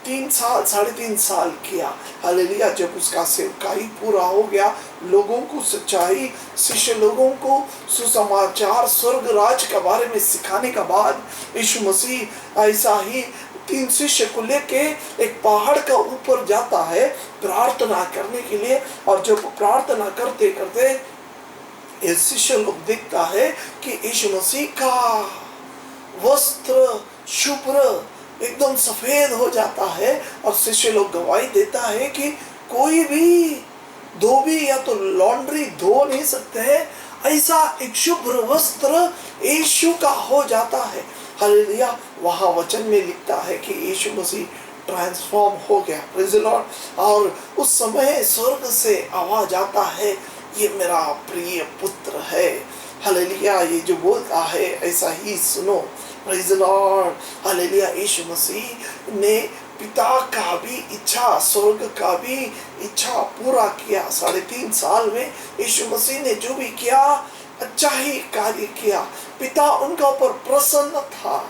3 साल 3.5 साल किया। हालेलुया। जब उसका सेवकाई पूरा हो गया, लोगों को सच्चाई, शिष्य लोगों को सुसमाचार स्वर्ग राज के बारे में सिखाने के बाद यीशु मसीह ऐसा ही 3 शिष्य को लेके एक पहाड़ का ऊपर जाता है प्रार्थना करने के लिए। और जब प्रार्थना करते करते ये शिष्य लोग देखता है कि यीशु मसीह का वस्त्र शुभ्र एकदम सफेद हो जाता है। और शिष्य लोग गवाही देता है कि कोई भी धोबी या तो लॉन्ड्री धो नहीं सकते हैं, ऐसा एक शुभ्र वस्त्र यीशु का हो जाता है। हालेलुया। वहां वचन में लिखता है कि यीशु मसीह ट्रांसफॉर्म हो गया। Praise the Lord. और उस समय स्वर्ग से आवाज आता है, ये मेरा प्रिय पुत्र है। हालेलुया। ये जो बोलता है ऐसा ही सुनो। Praise the Lord. हालेलुया। यीशु मसीह ने पिता का भी इच्छा, स्वर्ग का भी इच्छा पूरा किया। 3.5 साल में यीशु मसीह ने जो भी किया अच्छा ही कार्य किया। पिता उनका ऊपर प्रसन्न था।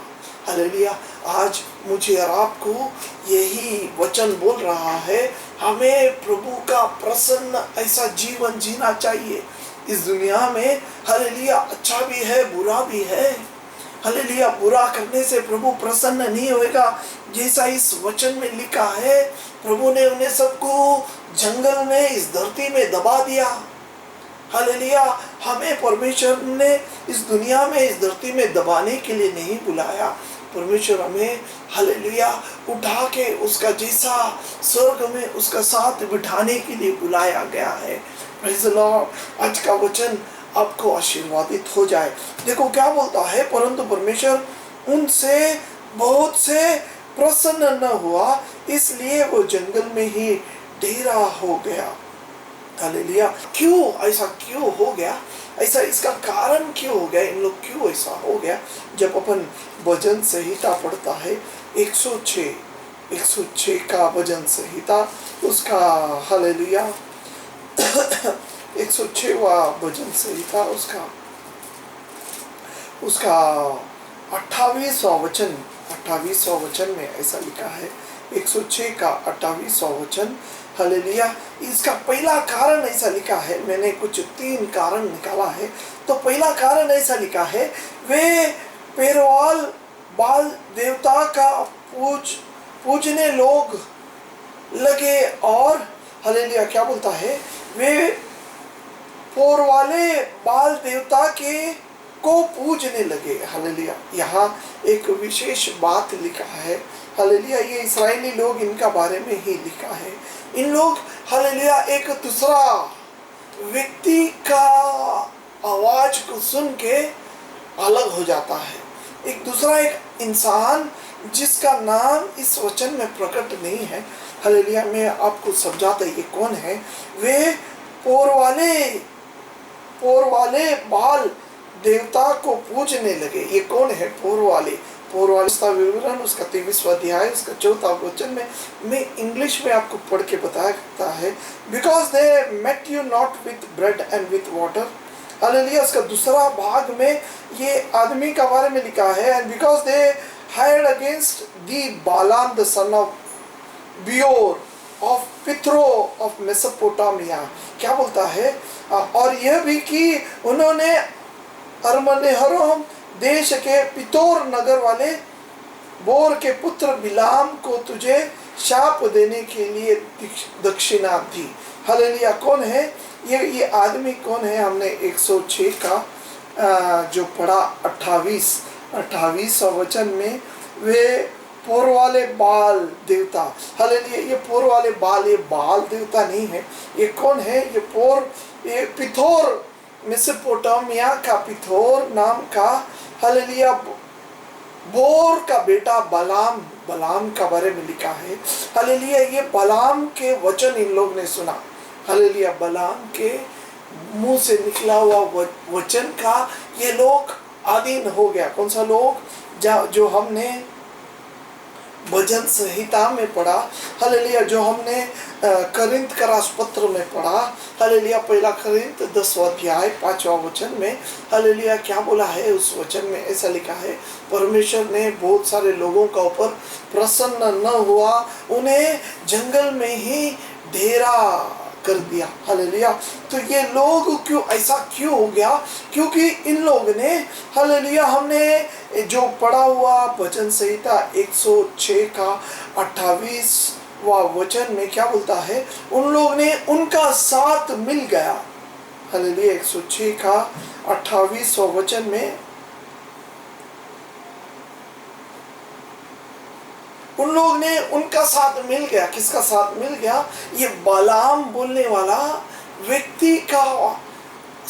हालेलुया। आज मुझे और आपको यही वचन बोल रहा है, हमें प्रभु का प्रसन्न ऐसा जीवन जीना चाहिए इस दुनिया में। हालेलुया। अच्छा भी है, बुरा भी है। हालेलुया। बुरा करने से प्रभु प्रसन्न नहीं होएगा। जैसा इस वचन में लिखा है, प्रभु ने उन्हें सबको जंगल में इस धरती में दबा दिया। हालेलुया। हमें परमेश्वर ने इस दुनिया में इस धरती में दबाने के लिए नहीं बुलाया। परमेश्वर हमें हालेलुया उठा के उसका जैसा स्वर्ग में उसका साथ बिठाने के लिए बुलाया गया है। Praise the Lord. आज का वचन आपको आशीर्वादित हो जाए। देखो क्या बोलता है, परंतु परमेश्वर उनसे बहुत से प्रसन्न न हुआ, इसलिए वो जंगल में ही डेरा हो गया। हालेलुया। क्यों ऐसा क्यों हो गया? ऐसा इसका कारण क्यों हो गया? इन लोग क्यों ऐसा हो गया? जब अपन भजन संहिता पढ़ता है 106 का भजन संहिता, उसका हालेलुया 106वां भजन संहिता, उसका 28वां वचन में ऐसा लिखा है। 106 का 28वां वचन। हालेलुया। इसका पहला कारण ऐसा लिखा है, मैंने कुछ 3 कारण निकाला है। तो पहला कारण ऐसा लिखा है, वे पेरवाल बाल देवता का पूजने लोग लगे। और हालेलुया क्या बोलता है, वे पोर वाले बाल देवता को पूजने लगे। हालेलुया। यहाँ एक विशेष बात लिखा है। हालेलुया। ये इस्राएली लोग, इनका बारे में ही लिखा है। इन लोग हालेलुया एक दूसरा व्यक्ति का आवाज को सुन के अलग हो जाता है। एक दूसरा एक इंसान जिसका नाम इस वचन में प्रकट नहीं है। हालेलुया। मैं आपको समझाता ये कौन है। वे पोर वाले बाल देवता को पूजने लगे। ये कौन है पोर वाले का विवरण उसका 23वां अध्याय उसका 4था वचन में मैं इंग्लिश में आपको पढ़ के बताया है। Because they met you not with bread and with water. Hallelujah. उसका दूसरा भाग में ये आदमी का बारे में लिखा है, and because they hired against the Balaam the son of Beor of Pethor of Mesopotamia. क्या बोलता है, और यह भी कि उन्होंने अरमनेहरोम देश के पितोर नगर वाले बोर के पुत्र बिलाम को तुझे शाप देने के लिए दक्षिणा दी। हालेलुया। कौन है ये आदमी? कौन है? हमने 106 का जो पढ़ा 28वां वचन में, वे पोर वाले बाल देवता। हालेलुया। ये पोर वाले बाल, ये बाल देवता नहीं है। ये कौन है? ये पिथोर, मेसोपोटामिया का पिथोर नाम का हालेलुया बोर का बेटा बलाम का बारे में लिखा है। हालेलुया। ये बलाम के वचन इन लोग ने सुना। हालेलुया। बलाम के मुंह से निकला हुआ वचन का ये लोग अधीन हो गया। कौन सा लोग? जो हमने भजन संहिता में पढ़ा, हालेलुया, जो हमने करिंथ का राजपत्र में पढ़ा, हालेलुया, पहला करिंथ 10वां अध्याय 5वां वचन में, हालेलुया, क्या बोला है उस वचन में? ऐसा लिखा है, परमेश्वर ने बहुत सारे लोगों का ऊपर प्रसन्न न हुआ, उन्हें जंगल में ही डेरा कर दिया, हालेलुया। तो ये लोग क्यों, ऐसा क्यों हो गया? क्योंकि इन लोग ने, हालेलुया, हमने जो पढ़ा हुआ भजन संहिता 106 का 28वां वचन में क्या बोलता है? उन लोग ने, उनका साथ मिल गया, हालेलुया, 106 का 28वां वचन में उन लोग ने, उनका साथ मिल गया। किसका साथ मिल गया? ये बालाम बोलने वाला व्यक्ति का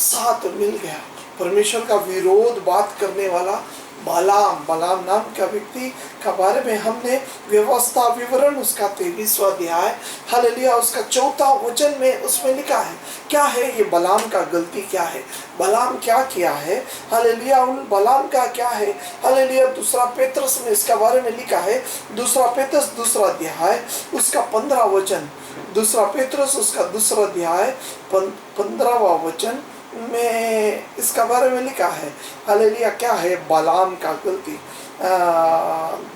साथ मिल गया। परमेश्वर का विरोध बात करने वाला बालाम नाम का व्यक्ति का बारे में हमने व्यवस्था विवरण उसका 23वां अध्याय, हालेलुया, उसका 4वां वचन में उसमें लिखा है। क्या है ये बालाम का गलती? क्या है बालाम क्या किया है? हालेलुया, उन बालाम का क्या है? हालेलुया, दूसरा पेत्रस में इसका बारे में लिखा है, दूसरा पेत्रस 2 अध्याय उसका 15 वचन, दूसरा पेत्रस उसका 2 अध्याय 15वां वचन में इसका बारे में लिखा है, हालेलुया, क्या है बालाम का गलती?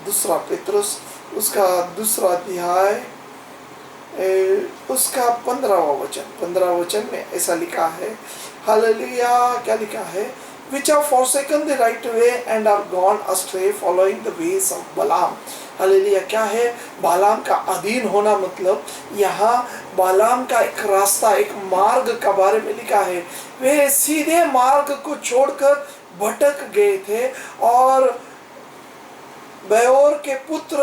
दूसरा पेत्रस उसका 2 अध्याय उसका 15वां वचन में ऐसा लिखा है, हालेलुया, क्या लिखा है? which have forsaken the right way and are gone astray following the ways of Balaam। Hallelujah, क्या है? बालाम का अधीन होना, मतलब यहाँ बालाम का एक रास्ता, एक मार्ग का बारे में लिखा है। वे सीधे मार्ग को छोड़कर भटक गए थे और बेओर के पुत्र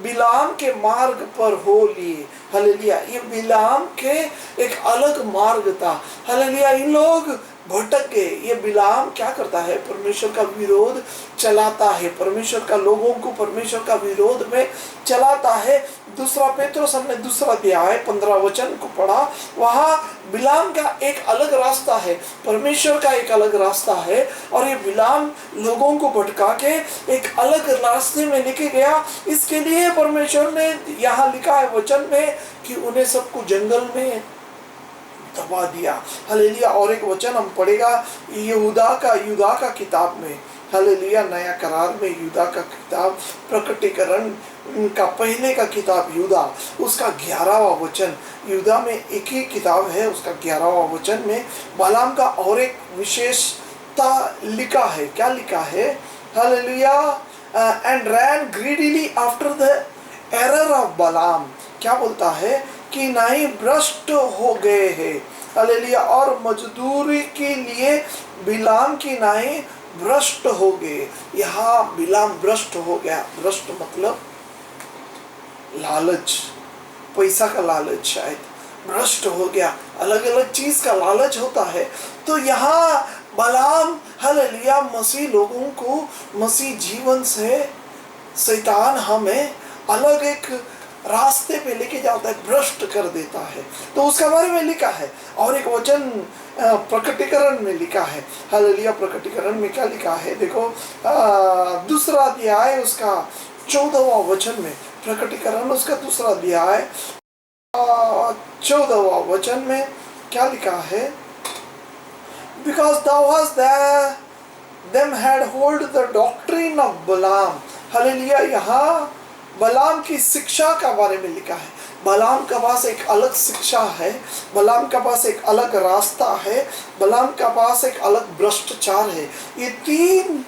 बिलाम के मार्ग पर हो लिए। हालेलुया, ये बिलाम के एक अलग मार्ग था। हालेलुया, इन लोग भटक गए। ये बिलाम क्या करता है? परमेश्वर का विरोध चलाता है, परमेश्वर का लोगों को परमेश्वर का विरोध में चलाता है। दूसरा पेत्रस हमने 2 अध्याय 15 वचन को पढ़ा, वहाँ बिलाम का एक अलग रास्ता है, परमेश्वर का एक अलग रास्ता है, और ये बिलाम लोगों को भटका के एक अलग रास्ते में लेके गया। इसके लिए परमेश्वर ने यहाँ लिखा है वचन में कि उन्हें सबको जंगल में दबा दिया। हालेलुया, और एक वचन हम पढ़ेगा यहूदा का किताब में, हालेलुया, नया करार में यहूदा का किताब, प्रकटीकरण का पहले का किताब यहूदा, उसका 11वां वचन। यहूदा में एक ही किताब है, उसका 11वां वचन में बालाम का और एक विशेषता लिखा है। क्या लिखा है? Hallelujah, and ran greedily after the error of Balaam. क्या बोलता है? कि नहीं भ्रष्ट हो गए हैं, हालेलुया, और मजदूरी के लिए बिलाम की नहीं भ्रष्ट हो गए। यहाँ बिलाम भ्रष्ट हो गया। भ्रष्ट मतलब लालच, पैसा का लालच, शायद भ्रष्ट हो गया, अलग अलग चीज का लालच होता है। तो यहाँ बालाम, हालेलुया, मसीह लोगों को, मसीह जीवन से शैतान हमें अलग एक रास्ते पे लेके जाता है, भ्रष्ट कर देता है। तो उसका बारे में लिखा है। और एक वचन प्रकटीकरण में लिखा है, हालेलुया, प्रकटीकरण में क्या लिखा है? देखो 2 अध्याय उसका 14वां वचन में, प्रकटीकरण उसका 2 अध्याय 14वां वचन में क्या लिखा है? Because thou hast them had hold the doctrine of Balaam। Hallelujah, यहाँ बलाम की शिक्षा का बारे में लिखा है। बलाम का पास एक अलग शिक्षा है, बलाम का पास एक अलग रास्ता है, बलाम का पास एक अलग भ्रष्टाचार है। ये 3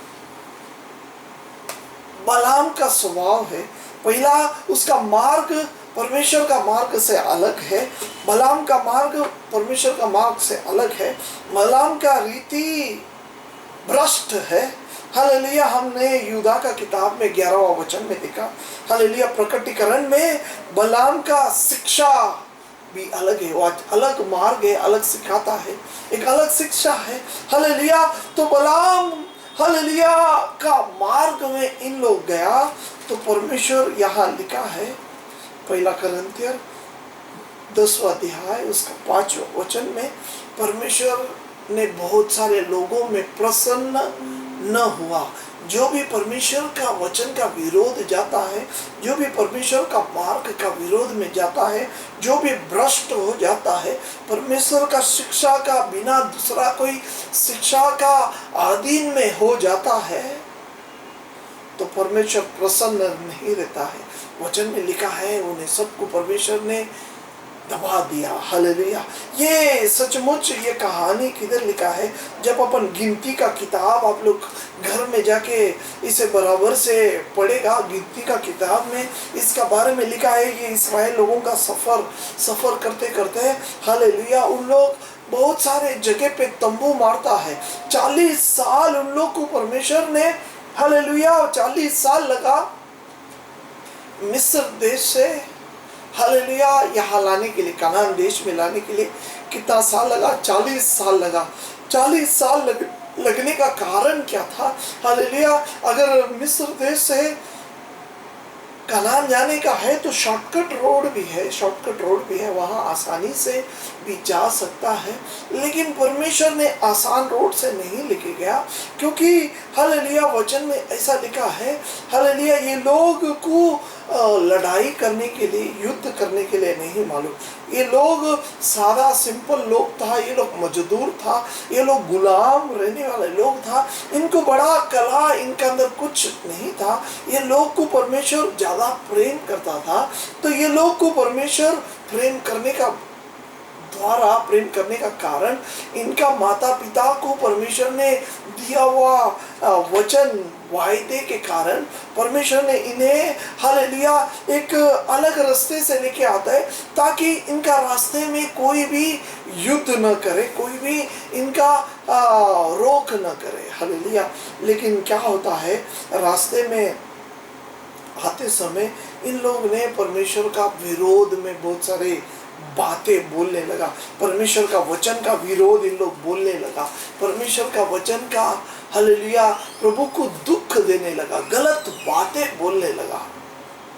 बलाम का स्वभाव है। पहला, उसका मार्ग परमेश्वर का मार्ग से अलग है। बलाम का मार्ग परमेश्वर का मार्ग से अलग है। बलाम का रीति भ्रष्ट है। हालेलुया, हमने यहूदा का किताब में 11वां वचन में देखा। हालेलुया, प्रकटीकरण में बलाम का शिक्षा भी अलग है, वो अलग मार्ग है, अलग सिखाता है, एक अलग शिक्षा है। हालेलुया, तो बलाम, हालेलुया, का मार्ग में इन लोग गया। तो परमेश्वर यहाँ लिखा है, पहला कुरिन्थियर 10वां अध्याय उसका 5वां वचन में, परमेश्वर ने बहुत सारे लोगों में प्रसन्न न हुआ। जो भी परमेश्वर का वचन का विरोध जाता है, जो भी परमेश्वर का मार्ग का विरोध में जाता है, जो भी भ्रष्ट हो जाता है, परमेश्वर का शिक्षा का बिना दूसरा कोई शिक्षा का अधीन में हो जाता है, तो परमेश्वर प्रसन्न नहीं रहता है। वचन में लिखा है उन्हें सबको परमेश्वर ने दबा दिया। हालेलुया। ये सचमुच ये कहानी किधर लिखा है? जब अपन गिनती का किताब आप लोग घर में जाके इसे बराबर से पढ़ेगा, गिनती का किताब में इसका बारे में लिखा है। ये इस्राएल लोगों का सफर करते करते हालेलुया उन लोग बहुत सारे जगह पे तंबू मारता है। 40 साल उन लोग को परमेश्वर ने हालेलुया 40 साल लगा मिस्र देश से हालेलुया यहाँ लाने के लिए, कनान देश में लाने के लिए कितना साल लगा? 40 साल लगा। 40 साल लगने का कारण क्या था? हालेलुया अगर मिस्र देश से कनान जाने का है तो शॉर्टकट रोड भी है, वहाँ आसानी से भी जा सकता है। लेकिन परमेश्वर ने आसान रोड से नहीं लेके गया, क्योंकि हालेलुया वचन में ऐसा लिखा है हालेलुया ये लोग को लड़ाई करने के लिए, युद्ध करने के लिए नहीं मालूम। ये लोग सादा सिंपल लोग था, ये लोग मजदूर था, ये लोग गुलाम रहने वाले लोग था। इनको बड़ा कला इनके अंदर कुछ नहीं था। ये लोग को परमेश्वर ज्यादा प्रेम करता था, तो ये लोग को परमेश्वर प्रेम करने का कारण इनका माता पिता को परमेश्वर ने दिया हुआ वचन वायदे के कारण परमेश्वर ने इन्हें हालेलुया एक अलग रास्ते से लेके आता है, ताकि इनका रास्ते में कोई भी युद्ध न करे, कोई भी इनका रोक न करे। हालेलुया। लेकिन क्या होता है, रास्ते में आते समय इन लोग ने परमेश्वर का विरोध में बहुत सारे बातें बोलने लगा। परमेश्वर का वचन का विरोध इन लोग बोलने लगा। परमेश्वर का वचन का हालेलुया प्रभु को दुख देने लगा, गलत बातें बोलने लगा।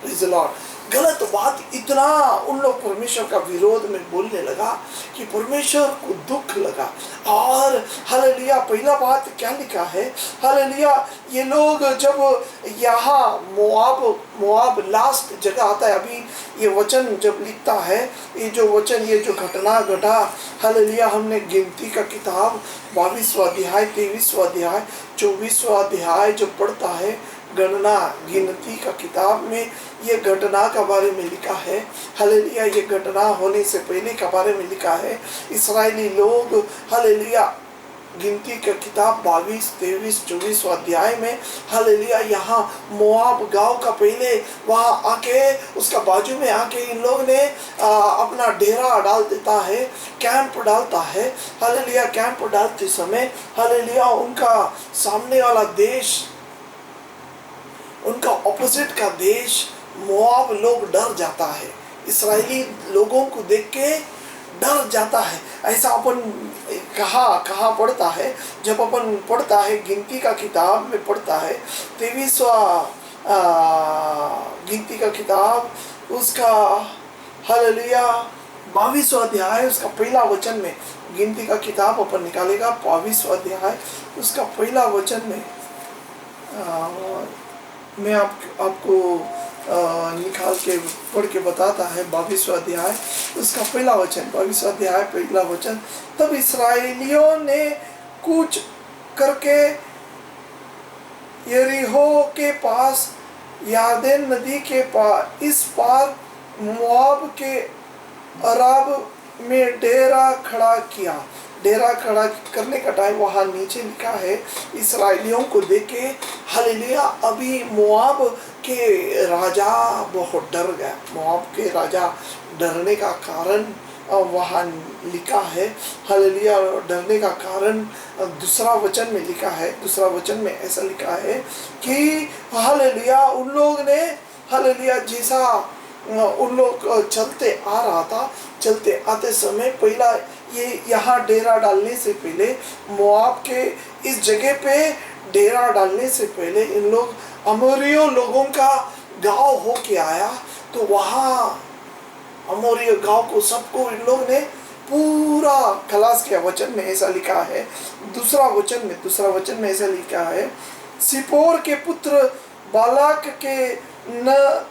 Praise the Lord. गलत बात इतना उन लोग परमेश्वर का विरोध में बोलने लगा कि परमेश्वर को दुख लगा। और हालेलुया पहला बात क्या लिखा है? हालेलुया ये लोग जब यहाँ मोआब लास्ट जगह आता है, अभी ये वचन जब लिखता है, ये जो घटना घटा हालेलुया हमने गिनती का किताब 22वां अध्याय 23वां अध्याय 24वां अध्याय जो पढ़ता है, गिनती का किताब में ये घटना का बारे में लिखा है। हालेलुया ये घटना होने से पहले का बारे में लिखा है। इस्राएली लोग हालेलुया गिनती का किताब 22, 23, 24 अध्याय में हालेलुया यहाँ मोआब गांव का पहले वहाँ आके उसका बाजू में आके इन लोग ने अपना डेरा डाल देता है, कैंप डालता है। हालेलुया कैंप डालते समय हालेलुया उनका सामने वाला देश, उनका ऑपोजिट का देश मोआब लोग डर जाता है, इस्राएली लोगों को देख के डर जाता है। ऐसा अपन कहाँ पढ़ता है? जब अपन पढ़ता है गिनती का किताब में पढ़ता है 23वां गिनती का किताब उसका हालेलुया 22वां अध्याय उसका पहला वचन में, गिनती का किताब अपन निकालेगा 22वां अध्याय उसका पहला वचन में मैं आपको निकाल के पढ़ के बताता है। 22वां अध्याय उसका पहला वचन, 22वां अध्याय पहला वचन। तब इस्राएलियों ने कूच करके यरीहो के पास यारदन नदी के पास इस पार मोआब के अराब में डेरा खड़ा किया। डेरा खड़ा करने का टाइम वहाँ नीचे लिखा है। इस्राएलियों को देखे हालेलुया अभी मोआब के राजा बहुत डर गया। मोआब के राजा डरने का कारण वहाँ लिखा है। हालेलुया डरने का कारण दूसरा वचन में लिखा है। दूसरा वचन में ऐसा लिखा है कि हालेलुया उन लोग ने हालेलुया जैसा उन लोग चलते आ रहा था, चलते आते समय पहला ये यहाँ डेरा डालने से पहले मोआब के इस जगह पे डेरा डालने से पहले इन लोग अमोरियों लोगों का गांव हो के आया। तो वहाँ अमोरियों गांव को सबको इन लोग ने पूरा खलास किया। वचन में ऐसा लिखा है, दूसरा वचन में ऐसा लिखा है, सिपोर के पुत्र बालाक के न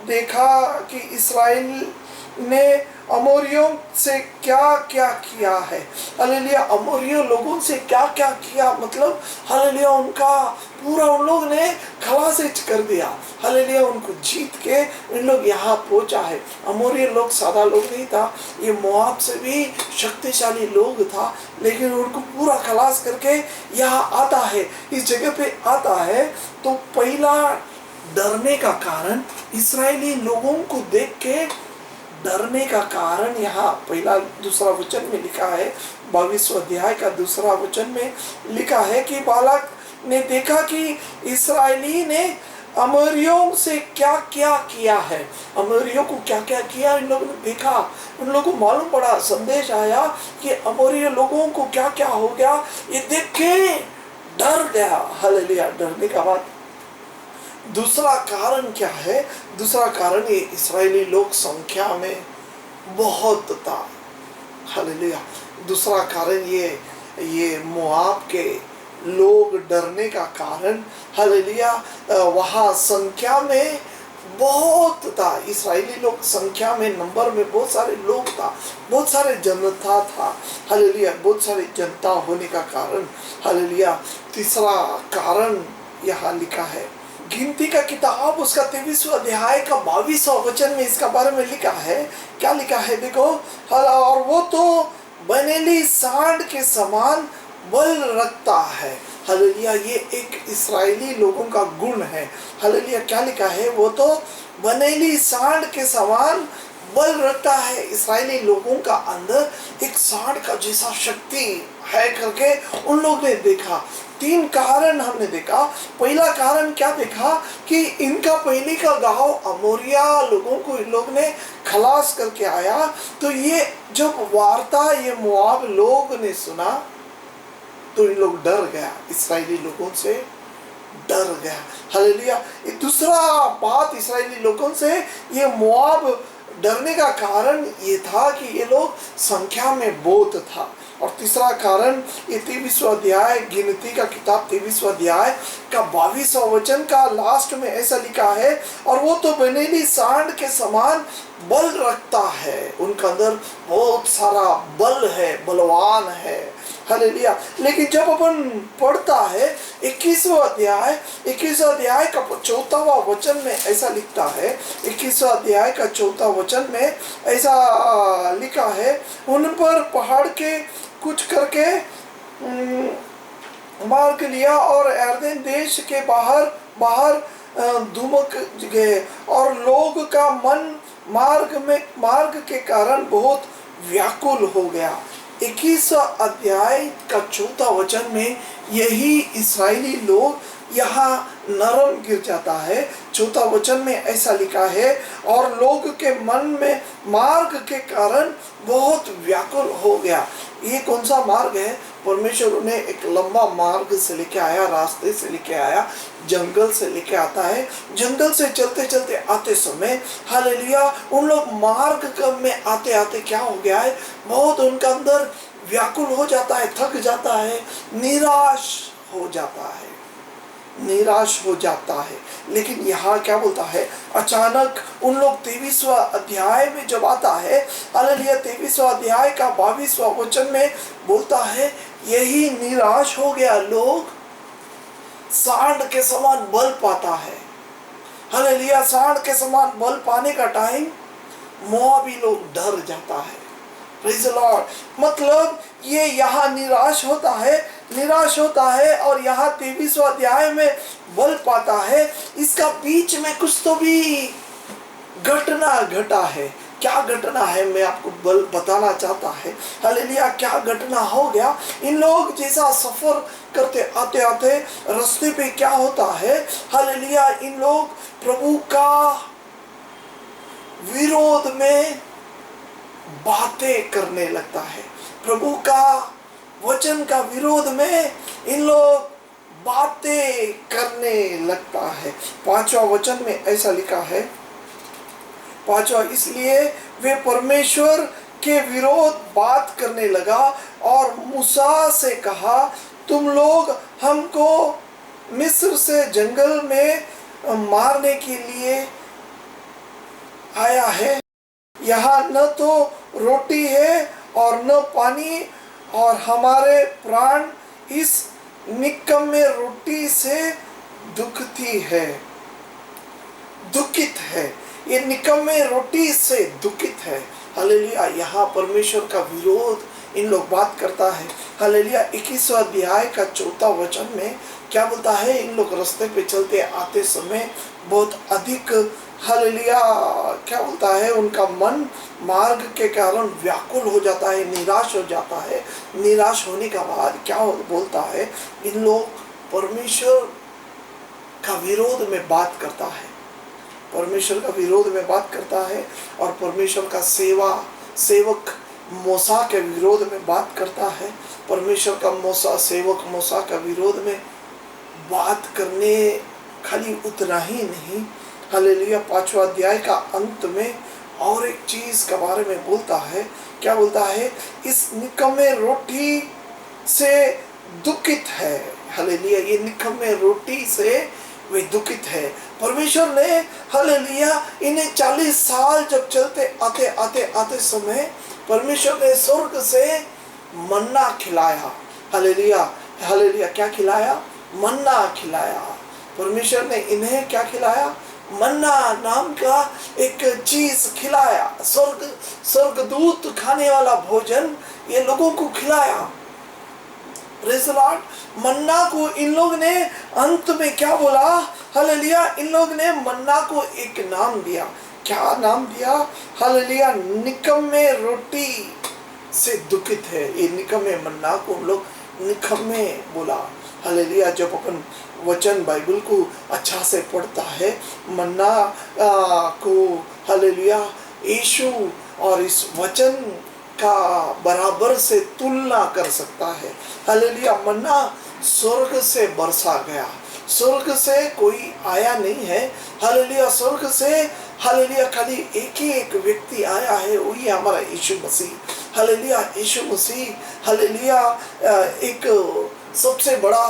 देखा कि इस्राएल ने अमोरियों से क्या क्या किया है। हालेलुया, अमोरियों लोगों से क्या क्या किया, मतलब हालेलुया उनका पूरा उन लोग ने खलास कर दिया। हालेलुया, उनको जीत के इन लोग यहाँ पहुंचा है। अमोरिय लोग सादा लोग नहीं था, ये मोआब से भी शक्तिशाली लोग था, लेकिन उनको पूरा खलास करके यहाँ आता है, इस जगह पे आता है। तो पहला डरने का कारण, इस्राएली लोगों को देख के डरने का कारण यहाँ पहला दूसरा वचन में लिखा है, 22वें अध्याय का दूसरा वचन में लिखा है कि बालाक ने देखा कि इस्राएली ने अमोरियों से क्या क्या किया है। अमोरियों को क्या क्या किया इन लोगों ने देखा, उन लोगों को मालूम पड़ा, संदेश आया कि अमोरिय लोगों को क्या क्या हो गया। ये देख के डर गया। हालेलुया, डरने का बाद दूसरा कारण क्या है? दूसरा कारण ये इस्राएली लोग संख्या में बहुत था। हालेलुया, दूसरा कारण ये मोआब के लोग डरने का कारण, हालेलुया, वहाँ संख्या में बहुत था। इस्राएली लोग संख्या में, नंबर में बहुत सारे लोग था, बहुत सारे जनता था। हालेलुया, बहुत सारी जनता होने का कारण, हालेलुया, तीसरा कारण यहाँ लिखा है। गिनती का किताब उसका 23वां अध्याय का 22वां वचन में इसका बारे में लिखा है। क्या लिखा है देखो, और वो तो बनेली सांड के समान बल रखता है। हालेलुया, ये एक इस्राएली लोगों का गुण है। हालेलुया, क्या लिखा है, वो तो बनेली सांड के समान बल रखता है। इस्राएली लोगों का अंदर एक सांड का जैसा शक्ति है करके उन लोग ने देखा। 3 कारण हमने देखा। पहला कारण क्या देखा कि इनका पहले का गांव अमोरिया लोगों को इन लोग ने खलास करके आया। तो ये जब वार्ता ये मोआब लोग ने सुना तो इन लोग डर गया, इस्राएली लोगों से डर गया। हालेलुया, दूसरा बात इस्राएली लोगों से ये मोआब डरने का कारण ये था कि ये लोग संख्या में बहुत था। और तीसरा कारण ये 23वां अध्याय, गिनती का किताब 23वां अध्याय का 22वां वचन का लास्ट में ऐसा लिखा है, और वो तो बनेली सांड के समान बल रखता है। उनका अंदर बहुत सारा बल है, बलवान है। हालेलुया, लेकिन जब अपन पढ़ता है 21वां अध्याय का 4वां वचन में ऐसा लिखता है, 21वां अध्याय का 4वां वचन में ऐसा लिखा है, उन पर पहाड़ के कुछ करके मार्ग लिया और यरदन देश के बाहर धुमक गए, और लोग का मन मार्ग के कारण बहुत व्याकुल हो गया। 21वां अध्याय का 4वां वचन में यही इस्राएली लोग यहाँ नरम गिर जाता है। 4वां वचन में ऐसा लिखा है, और लोग के मन में मार्ग के कारण बहुत व्याकुल हो गया। ये कौन सा मार्ग है? परमेश्वर उन्हें एक लंबा मार्ग से लेके आया, रास्ते से लेके आया, जंगल से लेके आता है। जंगल से चलते चलते आते समय, हालेलुया, उन लोग मार्ग में आते आते क्या हो गया है, बहुत उनका अंदर व्याकुल हो जाता है, थक जाता है, निराश हो जाता है। लेकिन यहाँ क्या बोलता है, अचानक उन लोग 23वां अध्याय में जब आता है, हालेलुया, 23वां अध्याय का 22वां वचन में बोलता है, यही निराश हो गया लोग सांड के समान बल पाता है। हालेलुया, सांड के समान बल पाने का टाइम मोआबी लोग डर जाता है। प्रेज़ द लॉर्ड, मतलब ये यहाँ निराश होता है और यहाँ 23वां अध्याय में बल पाता है। इसका बीच में कुछ तो भी घटना घटा है। क्या घटना है मैं आपको बताना चाहता है। हालेलुया, क्या घटना हो गया, इन लोग जैसा सफर करते आते आते रास्ते पे क्या होता है, हालेलुया, इन लोग प्रभु का विरोध में बातें करने लगता है। प्रभु का वचन का विरोध में इन लोग बातें करने लगता है। 5वां वचन में ऐसा लिखा है, 5वां, इसलिए वे परमेश्वर के विरोध बात करने लगा और मूसा से कहा, तुम लोग हमको मिस्र से जंगल में मारने के लिए आया है। यहाँ न तो रोटी है और न पानी, और हमारे प्राण इस निकम्मे रोटी से दुखित है। ये निकम्मे रोटी से दुखित है। हालेलुया। यहाँ परमेश्वर का विरोध इन लोग बात करता है। हालेलुया। 21वां अध्याय का 4था वचन में क्या बोलता है? इन लोग रास्ते पे चलते आते समय बहुत अधिक, हालेलुया, क्या बोलता है, उनका मन मार्ग के कारण व्याकुल हो जाता है, निराश हो जाता है। निराश होने का बाद क्या बोलता है? इन लोग परमेश्वर का विरोध में बात करता है, परमेश्वर का विरोध में बात करता है, और परमेश्वर का सेवक मूसा के विरोध में बात करता है। परमेश्वर का सेवक मूसा का विरोध में बात करने खाली उतना ही नहीं, हालेलुया, 5वां अध्याय का अंत में और एक चीज के बारे में बोलता है। क्या बोलता है? इस निकम्मे रोटी से दुखित है। हालेलुया। ये निकम्मे रोटी से वे दुखित है। परमेश्वर ने, हालेलुया, इन्हें 40 साल जब चलते आते समय परमेश्वर ने स्वर्ग से मन्ना खिलाया। हालेलुया। हालेलुया। क्या खिलाया? मन्ना खिलाया। परमेश्वर ने इन्हें क्या खिलाया? मन्ना नाम का एक चीज खिलाया। स्वर्गदूत खाने वाला भोजन ये लोगों को खिलाया। Praise the Lord. मन्ना को इन लोग ने अंत में क्या बोला? हालेलुया। इन लोग ने मन्ना को एक नाम दिया। क्या नाम दिया? हालेलुया, निकम्मे रोटी से दुखित है। ये निकम्मे मन्ना को हम लोग निकम्मे बोला। हालेलुया। जब अपन वचन बाइबल को अच्छा से पढ़ता है, मन्ना को, हालेलुया, यीशु और इस वचन का बराबर से तुलना कर सकता है। हालेलुया। मन्ना स्वर्ग से बरसा गया, स्वर्ग से कोई आया नहीं है। हालेलुया। स्वर्ग से, हालेलुया, खाली एक ही एक व्यक्ति आया है, वही हमारा यीशु मसीह। हालेलुया। यीशु मसीह, हालेलुया, एक सबसे बड़ा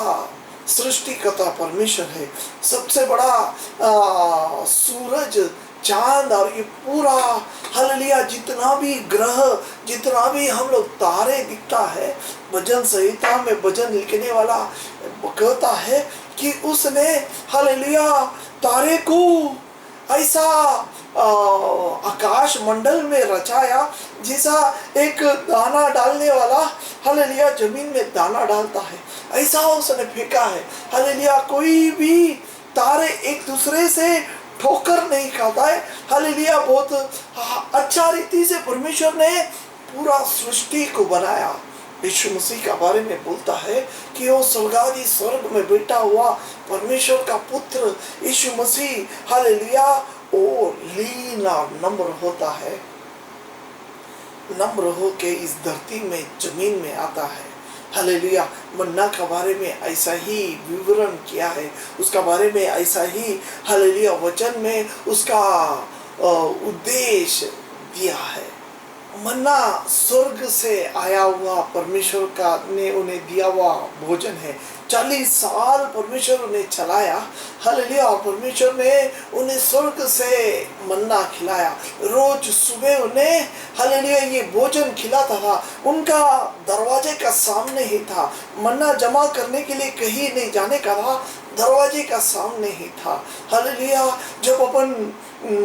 सृष्टिकर्ता परमेश्वर है। सबसे बड़ा सूरज, चांद और ये पूरा, हालेलुया, जितना भी ग्रह, जितना भी हम लोग तारे दिखता है, भजन संहिता में भजन लिखने वाला कहता है कि उसने, हालेलुया, तारे को ऐसा आकाश मंडल में रचाया जैसा एक दाना डालने वाला, हालेलुया, जमीन में दाना डालता है, ऐसा उसने फेंका है। हालेलुया। कोई भी तारे एक दूसरे से ठोकर नहीं खाता है। हालेलुया। बहुत अच्छा रीति से परमेश्वर ने पूरा सृष्टि को बनाया। यीशु मसीह का बारे में बोलता है कि वो स्वर्गादी स्वर्ग में बैठा हुआ परमेश्वर का पुत्र यीशु मसीह, हालेलुया, वो लीन और नम्र होता है, नम्र हो के इस धरती में, जमीन में आता है। हालेलुया। मन्ना के बारे में ऐसा ही विवरण किया है, उसका बारे में ऐसा ही, हालेलुया, वचन में उसका उद्देश्य दिया है। मन्ना स्वर्ग से आया हुआ परमेश्वर का ने उन्हें दिया हुआ भोजन है। 40 साल परमेश्वर उन्हें चलाया। हालेलुया। और परमेश्वर ने उन्हें स्वर्ग से मन्ना खिलाया। रोज सुबह उन्हें, हालेलुया, ये भोजन खिलाता था। उनका दरवाजे का सामने ही था। मन्ना जमा करने के लिए कहीं नहीं जाने का था, दरवाजे का सामने ही था। हालेलुया। जब अपन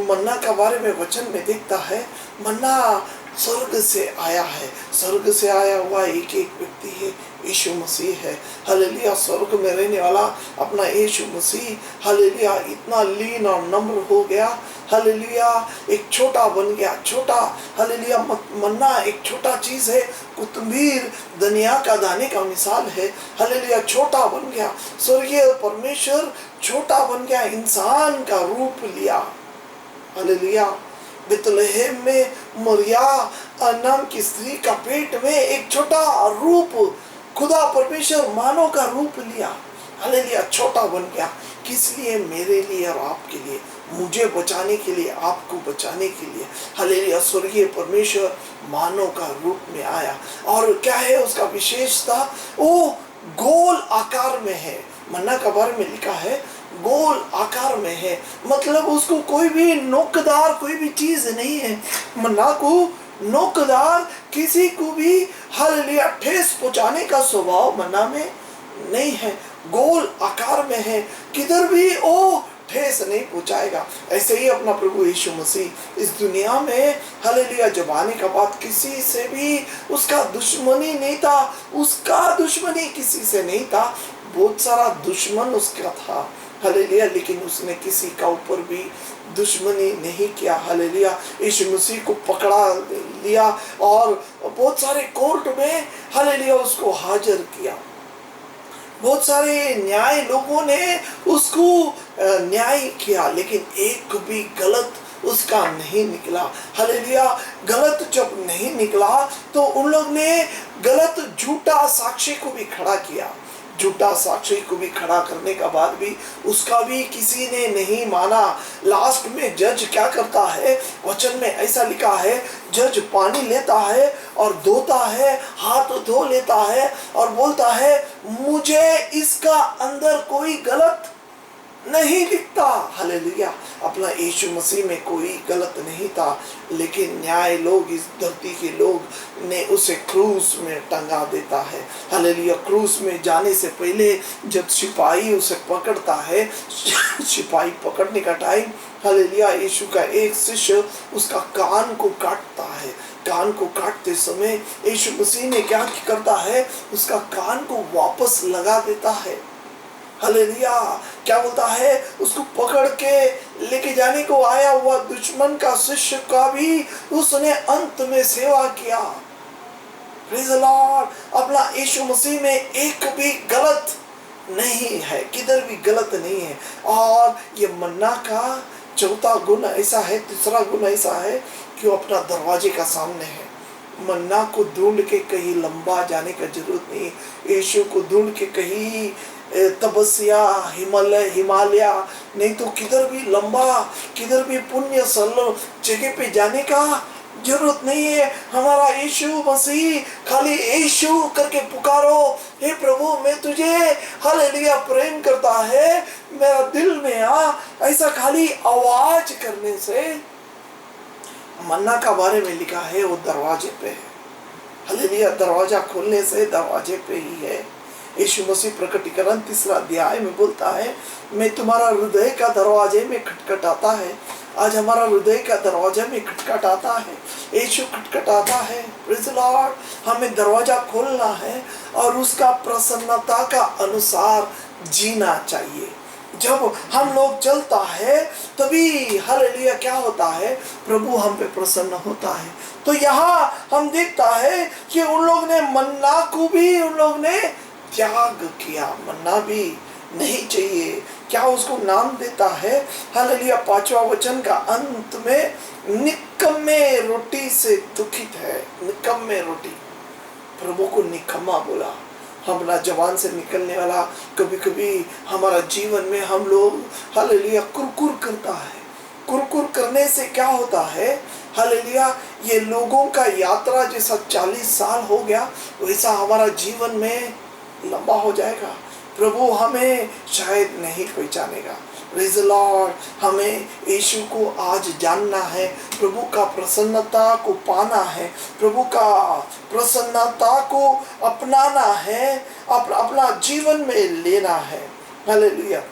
मन्ना के बारे में वचन में देखता है, मन्ना स्वर्ग से आया है। स्वर्ग से आया हुआ एक एक व्यक्ति है, यीशु मसीह है। हालेलुया। स्वर्ग में रहने वाला अपना यीशु मसीह, हालेलुया, इतना लीन और नम्र हो गया। हालेलुया। एक छोटा बन गया, छोटा, हालेलुया। मन्ना एक छोटा चीज है, कुतुम्बीर दुनिया का दाने का मिसाल है। हालेलुया। छोटा बन गया, स्वर्गीय परमेश्वर छोटा बन गया, इंसान का रूप लिया। हालेलुया। बेतलहम में मरिया नाम की स्त्री का पेट में एक छोटा रूप, खुदा परमेश्वर मानव का रूप लिया। हालेलुया, छोटा बन गया। किस लिए? मेरे लिए और आपके लिए, मुझे बचाने के लिए, आपको बचाने के लिए। हालेलुया, स्वर्गीय परमेश्वर मानव का रूप में आया। और क्या है उसका विशेषता? वो गोल आकार में है। मन्ना के बारे में लिखा है गोल आकार में है, मतलब उसको कोई भी नोकदार कोई भी चीज नहीं है। मन्ना को नोकदार किसी को भी हालेलुया ठेस पहुंचाने का स्वभाव मन्ना में नहीं है। गोल आकार में है, किधर भी वो ठेस नहीं पहुंचाएगा। ऐसे ही अपना प्रभु यीशु मसीह इस दुनिया में हालेलुया जब आने के बाद किसी से भी उसका दुश्मनी नहीं था, उसका दुश्मनी किसी से नहीं था। बहुत सारा दुश्मन उसका था हालेलुया, लेकिन उसने किसी का ऊपर भी दुश्मनी नहीं किया। हालेलुया, यीशु मसीह को पकड़ा लिया और बहुत सारे कोर्ट में हालेलुया उसको हाजिर किया। बहुत सारे न्याय लोगों ने उसको न्याय किया, लेकिन एक भी गलत उसका नहीं निकला। हालेलुया, गलत जब नहीं निकला तो उन लोग ने गलत झूठा साक्षी को भी खड़ा किया। झूठा साक्षी को भी खड़ा करने का बाद भी उसका भी किसी ने नहीं माना। लास्ट में जज क्या करता है? वचन में ऐसा लिखा है, जज पानी लेता है और धोता है, हाथ धो लेता है और बोलता है मुझे इसका अंदर कोई गलत नहीं दिखता। हालेलुया, अपना यीशु मसीह में कोई गलत नहीं था, लेकिन न्याय लोग, इस धरती के लोग ने उसे क्रूस में टंगा देता है। हालेलुया, क्रूस में जाने से पहले जब सिपाही उसे पकड़ता है, सिपाही पकड़ने का टाइम हालेलुया यीशु का एक शिष्य उसका कान को काटता है। कान को काटते समय यीशु मसीह ने क्या करता है? उसका कान को वापस लगा देता है। हालेलुया, क्या बोलता है? उसको पकड़ के लेके जाने को आया हुआ दुश्मन का शिष्य का भी उसने अंत में सेवा किया। प्रेज़ द लॉर्ड, अपना यीशु मसीह में एक भी गलत नहीं है, किधर भी गलत नहीं है। और ये मन्ना का चौथा गुण ऐसा है, तीसरा गुण ऐसा है कि वो अपना दरवाजे का सामने है। मन्ना को ढूंढ के कहीं लंबा जाने का जरूरत नहीं। यीशु को ढूंढ के कहीं तपस्या हिमालय नहीं तो किधर भी लंबा, किधर भी पुण्य सल जगह पे जाने का जरूरत नहीं है। हमारा यीशु मसीह खाली यीशु करके पुकारो, हे प्रभु मैं तुझे हालेलुया प्रेम करता है, मेरा दिल में आ, ऐसा खाली आवाज करने से। मन्ना का बारे में लिखा है वो दरवाजे पे है। हालेलुया, दरवाजा खोलने से दरवाजे पे ही है। यीशु मसीह प्रकटीकरण 3 अध्याय में बोलता है, मैं तुम्हारा हृदय का दरवाजे में खटखटाता है। आज हमारा हृदय का दरवाजा में खटखटाता है, यीशु खटखटाता है। प्रेज़ द लॉर्ड, हमें दरवाजा खोलना है और उसका प्रसन्नता का अनुसार जीना चाहिए। जब हम लोग चलता है तभी हालेलुया क्या होता है? प्रभु हम पे प्रसन्न होता है। तो यहाँ हम देखता है कि उन लोग ने मन्ना को भी उन लोग ने त्याग किया। मन्ना भी नहीं चाहिए। क्या उसको नाम देता है? हालेलुया, 5वां वचन का अंत में निकम्मे रोटी से दुखित है। निकम्मे रोटी, प्रभु को निकम्मा बोला। हमारा जवान से निकलने वाला कभी कभी हमारा जीवन में हम लोग हालेलुया कुरकुर करता है। कुरकुर करने से क्या होता है? हालेलुया, ये लोगों का यात्रा जैसा 40 साल हो गया वैसा हमारा जीवन में लंबा हो जाएगा। प्रभु हमें शायद नहीं पहचानेगा। प्रेज़ द लॉर्ड, हमें यीशु को आज जानना है, प्रभु का प्रसन्नता को पाना है, प्रभु का प्रसन्नता को अपनाना है, अपना जीवन में लेना है। हालेलुया,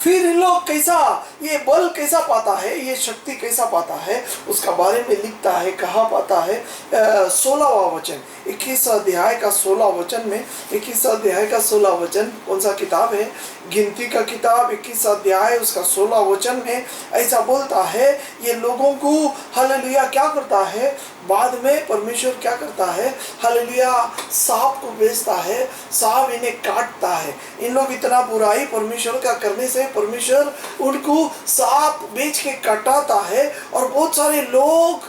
फिर इन लोग कैसा, ये बल कैसा पाता है, ये शक्ति कैसा पाता है, उसका बारे में लिखता है। कहाँ पाता है? 16वां वचन, 21 अध्याय का 16 वचन में, 21 अध्याय का 16 वचन कौन सा किताब है? गिनती का किताब 21 अध्याय उसका 16 वचन में ऐसा बोलता है। ये लोगों को हालेलुया क्या करता है? बाद में परमेश्वर क्या करता है? हालेलुया, सांप को भेजता है, सांप इन्हें काटता है। इन लोग इतना बुराई परमेश्वर का करने से परमेश्वर उनको सांप भेज के काटता है और बहुत सारे लोग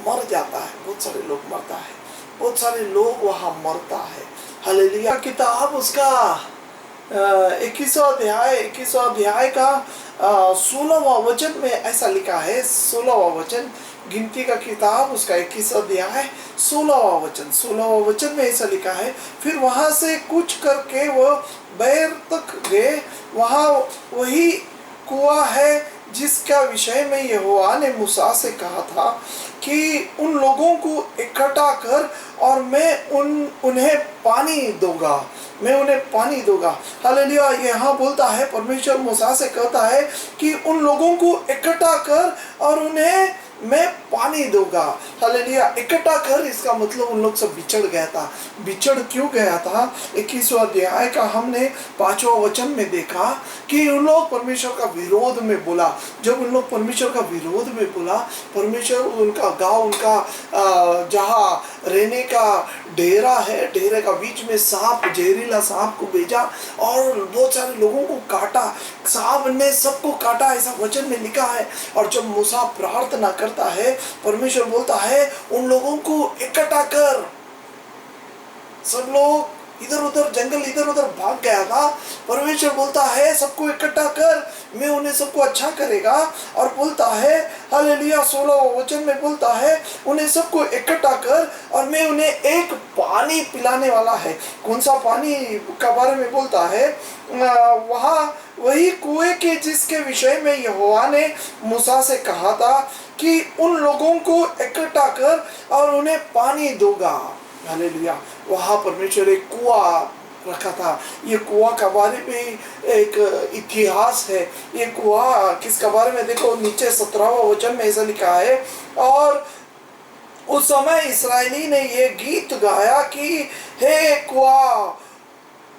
मर जाता है, बहुत सारे लोग मरता है, बहुत सारे लोग वहां मरता है। हालेलुया। किताब उसका 21वां अध्याय का 16वां वचन में ऐसा लिखा है। 16वां वचन, गिनती का किताब उसका 21वां अध्याय 16वां वचन में ऐसा लिखा है। फिर वहां से कुछ करके वह बैर तक गए। वहां वही कुआं है जिसका विषय में यहोवा ने मूसा से कहा था कि उन लोगों को इकट्ठा कर और मैं उन्हें पानी दूंगा, मैं उन्हें पानी दूंगा। हालेलुया। यहाँ बोलता है, परमेश्वर मूसा से कहता है कि उन लोगों को इकट्ठा कर और उन्हें मैं पानी दूंगा। हालेलुया। इकट्ठा कर, इसका मतलब उन लोग सब बिछड़ गया था। बिछड़ क्यों गया था? 21वां अध्याय का हमने 5वां वचन में देखा कि उन लोग परमेश्वर का विरोध में बोला। जब उन लोग परमेश्वर का विरोध में बोला, परमेश्वर उनका गांव, उनका जहाँ रहने का डेरा है, डेरे का बीच में सांप, जहरीला सांप को भेजा और बहुत सारे लोगों को काटा। सांप ने सबको काटा, ऐसा वचन में लिखा है। और जब मूसा प्रार्थना करता है, परमेश्वर बोलता है उन लोगों को इकट्ठा कर। सब लोग इधर उधर, जंगल इधर उधर भाग गया था। परमेश्वर बोलता है सबको इकट्ठा कर, मैं उन्हें सबको अच्छा करेगा। और बोलता है, हालेलुया, 16वां वचन में बोलता है उन्हें सबको इकट्ठा कर और मैं उन्हें एक पानी पिलाने वाला है। कौन सा पानी का बारे में बोलता है? वहाँ वही कुएं के जिसके विषय में यहोवा ने मूसा से कहा था कि उन लोगों को इकट्ठा कर और उन्हें पानी दूंगा। हालेलुया। वहाँ परमेश्वर एक कुआं रखा था। ये कुआं का बारे में एक इतिहास है। ये कुआं किसका बारे में देखो, नीचे 17वां वचन में ऐसा लिखा है, और उस समय इस्राएली ने ये गीत गाया कि हे कुआं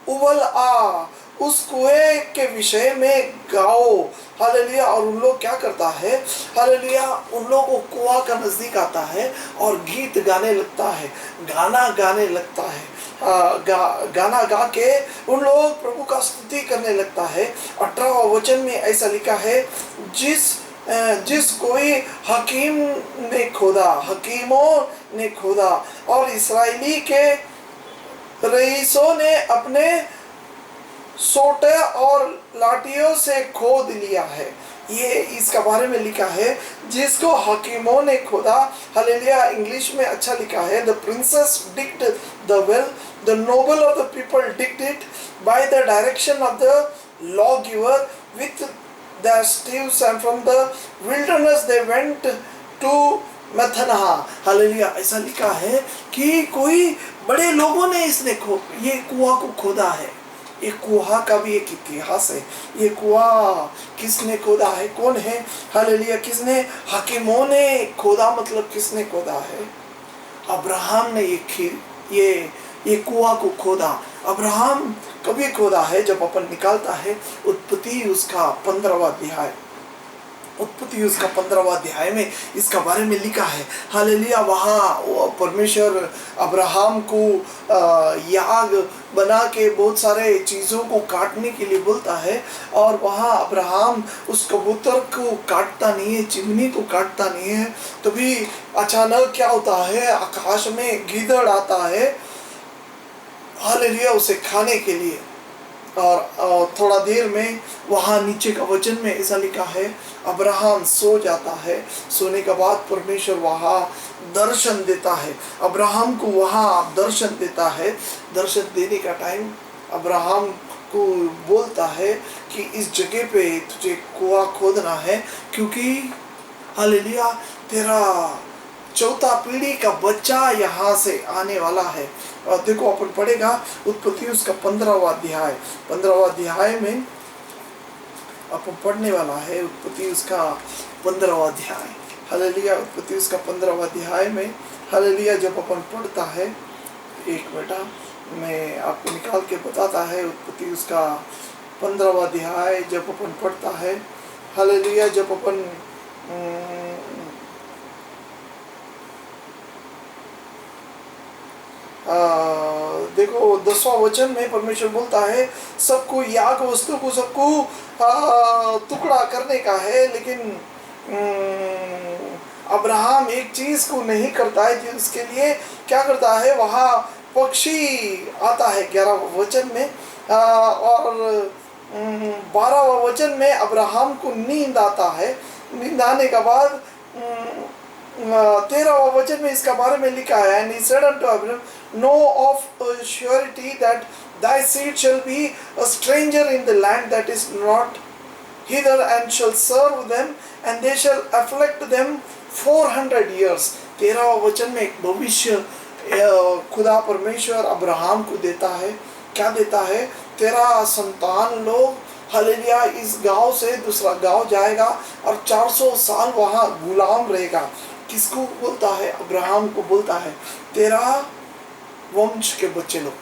उबल आ, उस कुएं के विषय में गाओ। हालेलुया। और उन लोग क्या करता है? हालेलुया, उन लोगों को कुआं का नजदीक आता है और गीत गाने लगता है, गाना गाने लगता है। गाना गा के उन लोग प्रभु का स्तुति करने लगता है। 18वां वचन में ऐसा लिखा है, जिस कोई हकीम ने खोदा, हकीमों ने खोदा और इस्राएली के रईसों ने अपने सोटे और लाठियों से खोद लिया है। ये इसका बारे में लिखा है, जिसको हकीमों ने खोदा। हालेलुया। इंग्लिश में अच्छा लिखा है, the princes digged the well, the noble of the people digged it by the direction of the law giver with their staves, and from the wilderness they went to Mattanah. Hallelujah. ऐसा लिखा है कि कोई बड़े लोगों ने ये कुआं को खोदा है। ये कुआं का भी एक इतिहास है। ये कुआं किसने खोदा है? कौन है? हालेलुया। किसने? हकीमों ने खोदा। मतलब किसने खोदा है? अब्राहम ने ये कुआं को खोदा। अब्राहम कभी खोदा है? जब अपन निकालता है उत्पत्ति उसका 15वां अध्याय, उत्पत्ति उसका 15वां अध्याय में इसका बारे में लिखा है। हालेलुया। वहाँ परमेश्वर अब्राहम को याग बना के बहुत सारे चीज़ों को काटने के लिए बोलता है, और वहाँ अब्राहम उस कबूतर को काटता नहीं है, चिमनी को काटता नहीं है। तभी अचानक क्या होता है? आकाश में गीदड़ आता है, हालेलुया, उसे खाने के लिए। और थोड़ा देर में वहाँ नीचे का वचन में ऐसा लिखा है, अब्राहम सो जाता है। सोने के बाद परमेश्वर वहाँ दर्शन देता है, अब्राहम को वहाँ दर्शन देता है। दर्शन देने का टाइम अब्राहम को बोलता है कि इस जगह पे तुझे कुआं खोदना है, क्योंकि हालेलुया तेरा चौथा पीढ़ी का बच्चा यहाँ से आने वाला है। और देखो अपन पढ़ेगा उत्पत्ति उसका 15वां अध्याय, 15वां अध्याय में अपन पढ़ने वाला है उत्पत्ति उसका 15वां अध्याय। हालेलुया। उत्पत्ति उसका 15वां अध्याय में, हालेलुया, जब अपन पढ़ता है, एक बेटा मैं आपको निकाल के बताता है। उत्पत्ति उसका 15वां अध्याय जब अपन पढ़ता है, हालेलुया, जब अपन देखो 10वां वचन में परमेश्वर बोलता है सबको याग वस्तु को सबको टुकड़ा करने का है, लेकिन अब्राहम एक चीज को नहीं करता है। कि उसके लिए क्या करता है? वहाँ पक्षी आता है 11वां वचन में, और 12वां वचन में अब्राहम को नींद आता है। नींद आने के बाद 13वां वचन में इसका बारे में लिखा है, and he said unto Abraham, know of a surety that thy seed shall be a stranger in the land that is not hither, and shall serve them, and they shall afflict them 400 years। 13वां वचन में एक भविष्य खुदा परमेश्वर Abraham को देता है। क्या देता है? तेरा संतान लोग, हालेलुया, इस गांव से दूसरा गांव जाएगा और 400 साल वहां गुलाम रहेगा। किसको बोलता है? अब्राहम को बोलता है, तेरा वंश के बच्चे लोग।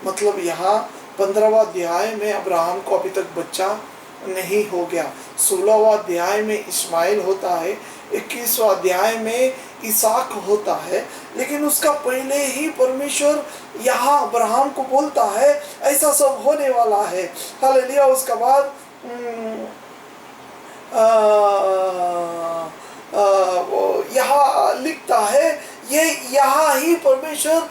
मतलब यहाँ 15वां अध्याय में अब्राहम को अभी तक बच्चा नहीं हो गया। 16वां अध्याय में इस्माइल होता है, 21वां अध्याय में इसहाक होता है, लेकिन उसका पहले ही परमेश्वर यहाँ अब्राहम को बोलता है ऐसा सब होने वाला है। हालेलुया। उसके बाद यहाँ लिखता है, ये यहाँ ही परमेश्वर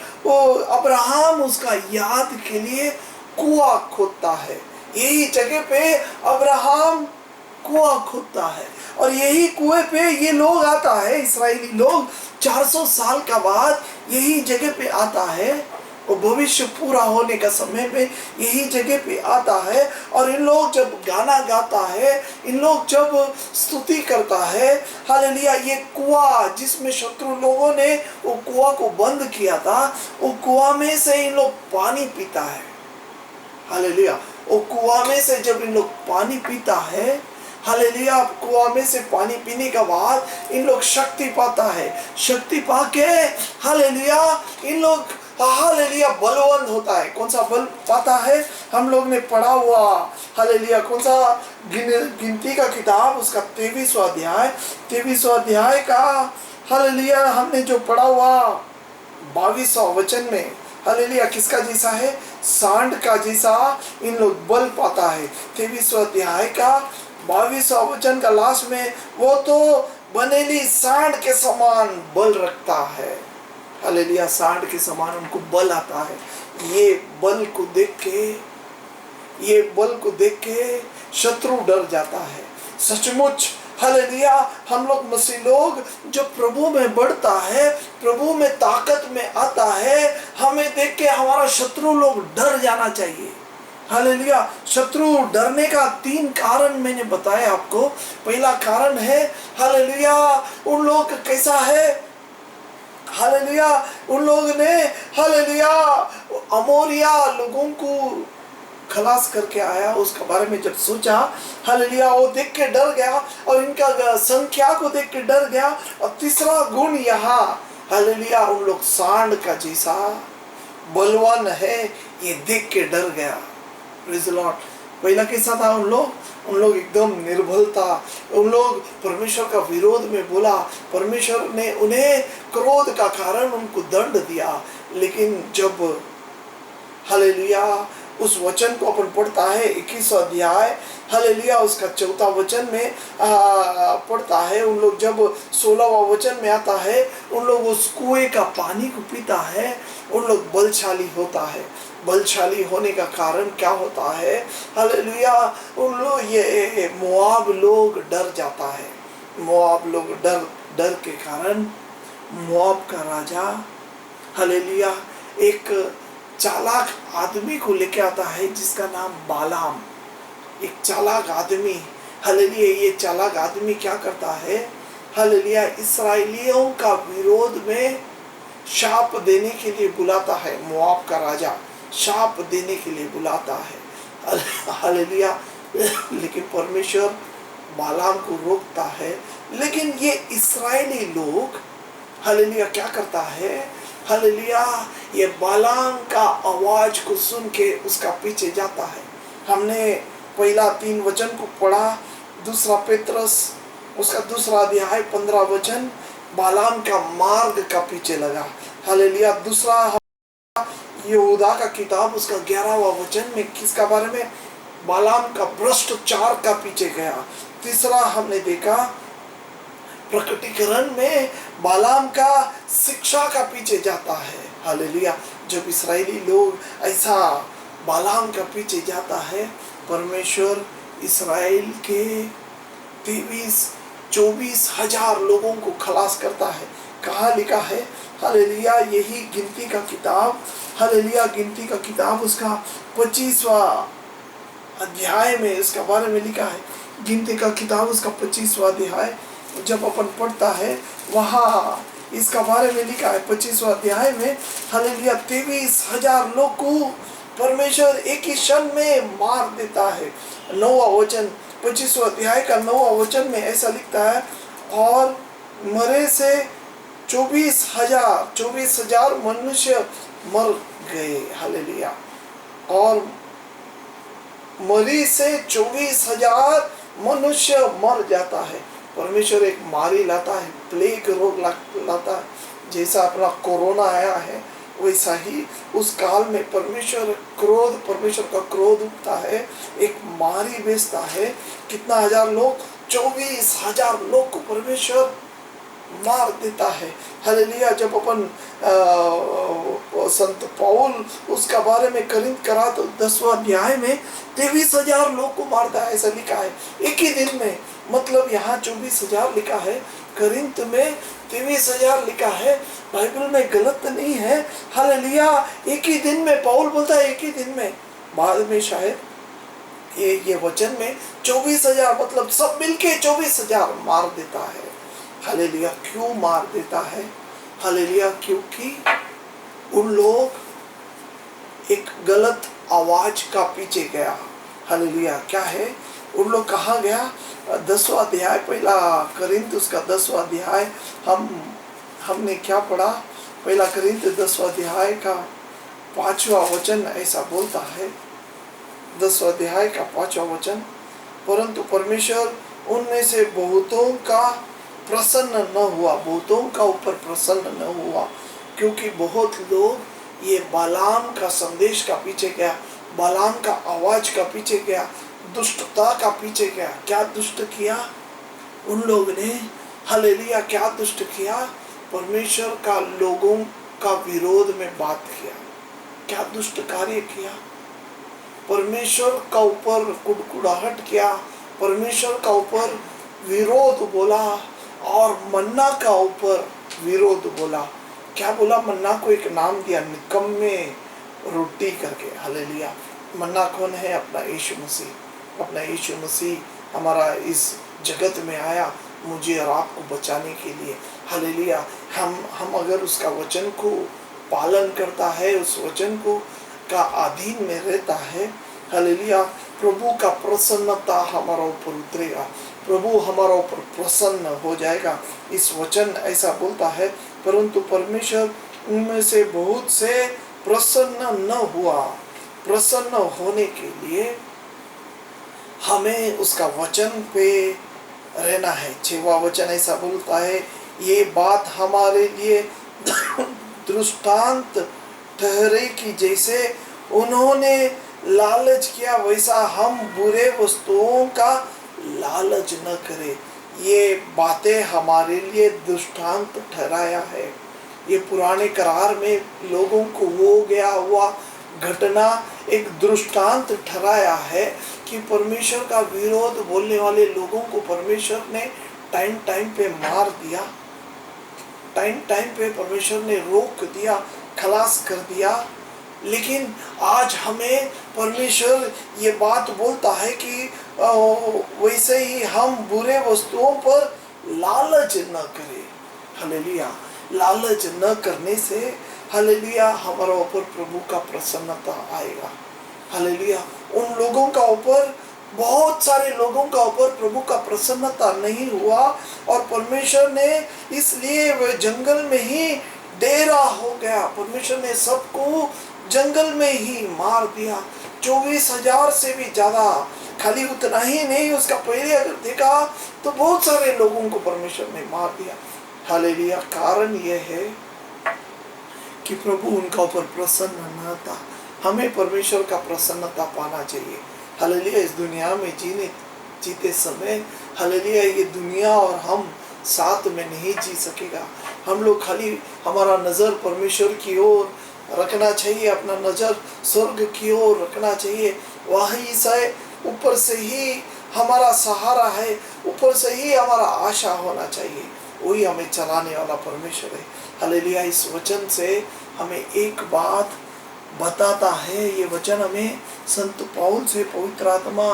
अब्राहम उसका याद के लिए कुआं खोदता है। यही जगह पे अब्राहम कुआं खोदता है, और यही कुएं पे ये लोग आता है, इस्राएली लोग 400 साल का बाद यही जगह पे आता है, और भविष्य पूरा होने का समय में यही जगह पे आता है। और इन लोग जब गाना गाता है, इन लोग जब स्तुति करता है, हालेलुया, ये कुआं जिसमें शत्रु लोगों ने वो कुआं को बंद किया था, वो कुआं में से इन लोग पानी पीता है। हालेलुया। वो कुआं में से जब इन लोग पानी पीता है, हालेलुया, कुआं में से पानी पीने के बाद इन लोग शक्ति पाता है। शक्ति पाके हालेलुया इन लोग हालेलुया बलवान होता है। कौन सा बल पाता है? हम लोग ने पढ़ा हुआ, हालेलुया, कौन सा गिनती का किताब, उसका 23वां अध्याय का, हालेलुया, हमने जो पढ़ा हुआ 22वां वचन में, हालेलुया, किसका जैसा है? सांड का जैसा इन लोग बल पाता है। 23वां अध्याय का 22वां वचन का लास्ट में, वो तो बनेली सांड के समान बल रखता है। हालेलुया, सांड के समान उनको बल आता है। ये बल को देख के शत्रु डर जाता है। सचमुच हालेलुया, हम लोग मसीह लोग जो प्रभु में बढ़ता है, प्रभु में ताकत में आता है, हमें देख के हमारा शत्रु लोग डर जाना चाहिए। हालेलुया। शत्रु डरने का 3 कारण मैंने बताया आपको। पहला कारण है, हालेलुया, उन लोग कैसा है? हालेलुया, उन लोग ने हालेलुया अमोरिया लोगों को खलास करके आया, उसके बारे में जब सोचा, हालेलुया, वो देख के डर गया, और इनका संख्या को देख के डर गया। और तीसरा गुण यहाँ, हालेलुया, उन लोग सांड का जैसा बलवान है, ये देख के डर गया। Praise the Lord. पहला कैसा था? उन लोग एकदम निर्बल था। उन लोग परमेश्वर का विरोध में बोला, परमेश्वर ने उन्हें क्रोध का कारण उनको दंड दिया। लेकिन जब हालेलुया उस वचन को अपन पढ़ता है 21वां अध्याय, हालेलुया, उसका 4था वचन में पढ़ता है, उन लोग जब 16वां वचन में आता है, उन लोग उस कुएं का पानी को पीता है, उन लोग बलशाली होता है। बलशाली होने का कारण क्या होता है? हालेलुया, उन लोग ये मोआब लोग डर जाता है। मोआब लोग डर के कारण मोआब का राजा, हालेलुया, एक चालाक आदमी को लेके आता है जिसका नाम बालाम। एक चालाक आदमी, हालेलुया, ये चालाक आदमी क्या करता है? हालेलुया, इस्राएलियों का विरोध में शाप देने के लिए बुलाता है। मोआब का राजा शाप देने के लिए बुलाता है। हालेलुया, लेकिन परमेश्वर बालाम को रोकता है। लेकिन ये इस्राएली लोग, हालेलुया, क्या करता है? हालेलुया, ये बालाम का आवाज को सुन के उसका पीछे जाता है। हमने पहला 3 वचन को पढ़ा, दूसरा पेत्रस उसका 2 अध्याय 15 वचन, बालाम का मार्ग का पीछे लगा। हालेलुया। दूसरा यहूदा का किताब उसका 11वां वचन में किसका बारे में? बालाम का भ्रष्टाचार का पीछे गया। तीसरा हमने देखा प्रकटीकरण में बालाम का शिक्षा का पीछे जाता है। हालेलुया, जब इस्राएली लोग ऐसा बालाम का पीछे जाता है, परमेश्वर इस्राएल के 23-24 हजार लोगों को खलास करता है। कहाँ लिखा है? हालेलुया, यही गिनती का किताब, हालेलुया, गिनती का किताब उसका 25वां अध्याय में इसका बारे में लिखा है। गिनती का किताब उसका 25वां अध्याय जब अपन पढ़ता है, वहाँ इसका बारे में लिखा है 25वां अध्याय में, हालेलुया, 23,000 लोग को परमेश्वर एक ही क्षण में मार देता है। 9वां वचन, 25वां अध्याय का 9वां वचन में ऐसा लिखता है, और मरे से 24,000 मनुष्य मर गए। हालेलुया, और मरी से 24,000 मनुष्य मर जाता है। परमेश्वर एक मारी लाता है, प्लेग रोग लाता है। जैसा अपना कोरोना आया है, वैसा ही उस काल में परमेश्वर का क्रोध उठता है, एक मारी भेजता है। कितना हजार लोग? 24,000 लोग को परमेश्वर मार देता है। हालेलुया, जब अपन संत पौल उसका बारे में करिंथ करा तो 10वां अध्याय में 23,000 लोग को मारता है, ऐसा लिखा है एक ही दिन में। मतलब यहाँ 24,000 लिखा है, करिंथ में 23,000 लिखा है, बाइबल में गलत नहीं है। हालेलुया, एक ही दिन में पौल बोलता है, एक ही दिन में। बाद में शायद ये वचन में 24,000 मतलब सब मिलके 24,000 मार देता है। हालेलुया, क्यों मार देता है? हालेलुया, क्योंकि उन लोग एक गलत आवाज का पीछे गया। हालेलुया, क्या है? उन लोग कहाँ गया? 10वां अध्याय, पहला करिंथ उसका 10वां अध्याय, हमने क्या पढ़ा? पहला करिंथ 10वां अध्याय का 5वां वचन ऐसा बोलता है, 10वां अध्याय का 5वां वचन, परंतु परमेश्वर उनमें से बहुतों का प्रसन्न न हुआ, बहुतों का ऊपर प्रसन्न न हुआ, क्योंकि बहुत लोग ये बालाम का संदेश का पीछे गया, बालाम का आवाज का पीछे गया, दुष्टता का पीछे गया। क्या दुष्ट किया उन लोग ने? हालेलुया, क्या दुष्ट किया? परमेश्वर का लोगों का विरोध में बात किया। क्या दुष्ट कार्य किया? परमेश्वर का ऊपर कुड़कुड़ाहट किया, परमेश्वर का ऊपर विरोध बोला, और मन्ना का ऊपर विरोध बोला। क्या बोला? मन्ना को एक नाम दिया, निकम्मे रोटी करके। हालेलुया, मन्ना कौन है? अपना यीशु मसीह। अपना यीशु मसीह हमारा इस जगत में आया मुझे और आपको बचाने के लिए। हालेलुया, हम अगर उसका वचन को पालन करता है, उस वचन को का अधीन में रहता है, हालेलुया, प्रभु का प्रसन्नता हमारा ऊपर उतरेगा, प्रभु हमारा ऊपर प्रसन्न हो जाएगा। इस वचन ऐसा बोलता है, परंतु परमेश्वर उनमें से बहुत से प्रसन्न न हुआ। प्रसन्न होने के लिए हमें उसका वचन पे रहना है। 6वां वचन ऐसा बोलता है, ये बात हमारे लिए दृष्टांत ठहरे कि जैसे उन्होंने लालच किया, वैसा हम बुरे वस्तुओं का लालच न करें। ये बातें हमारे लिए दृष्टांत ठहराया है। ये पुराने करार में लोगों को हो गया हुआ घटना एक दृष्टांत ठहराया है कि परमेश्वर का विरोध बोलने वाले लोगों को परमेश्वर ने टाइम टाइम पे मार दिया, टाइम टाइम पे परमेश्वर ने रोक दिया, खलास कर दिया। लेकिन आज हमें परमेश्वर ये बात बोलता है कि वैसे ही हम बुरे वस्तुओं पर लालच न करें। हालेलुया, लालच न करने से हालेलुया हमारा ऊपर प्रभु का प्रसन्नता आएगा। हालेलुया, उन लोगों का ऊपर, बहुत सारे लोगों का ऊपर प्रभु का प्रसन्नता नहीं हुआ, और परमेश्वर ने इसलिए वह जंगल में ही डेरा हो गया। परमेश्वर ने सबको जंगल में ही मार दिया, 24,000 से भी ज्यादा। खाली उतना ही नहीं, उसका पहले अगर देखा तो बहुत सारे लोगों को परमेश्वर ने मार दिया। हालेलुया, कारण यह है कि प्रभु उनका ऊपर प्रसन्न न था। हमें परमेश्वर का प्रसन्नता पाना चाहिए। हालेलुया, इस दुनिया में जीते समय, हालेलुया, ये दुनिया और हम साथ में नहीं जी सकेगा। हम लोग खाली हमारा नजर परमेश्वर की ओर रखना चाहिए, अपना नजर स्वर्ग की ओर रखना चाहिए। वहीं से ऊपर से ही हमारा सहारा है, ऊपर से ही हमारा आशा होना चाहिए। वही हमें चलाने वाला परमेश्वर है। हालेलुया। इस वचन से हमें एक बात बताता है, ये वचन हमें संत पौल से पवित्र आत्मा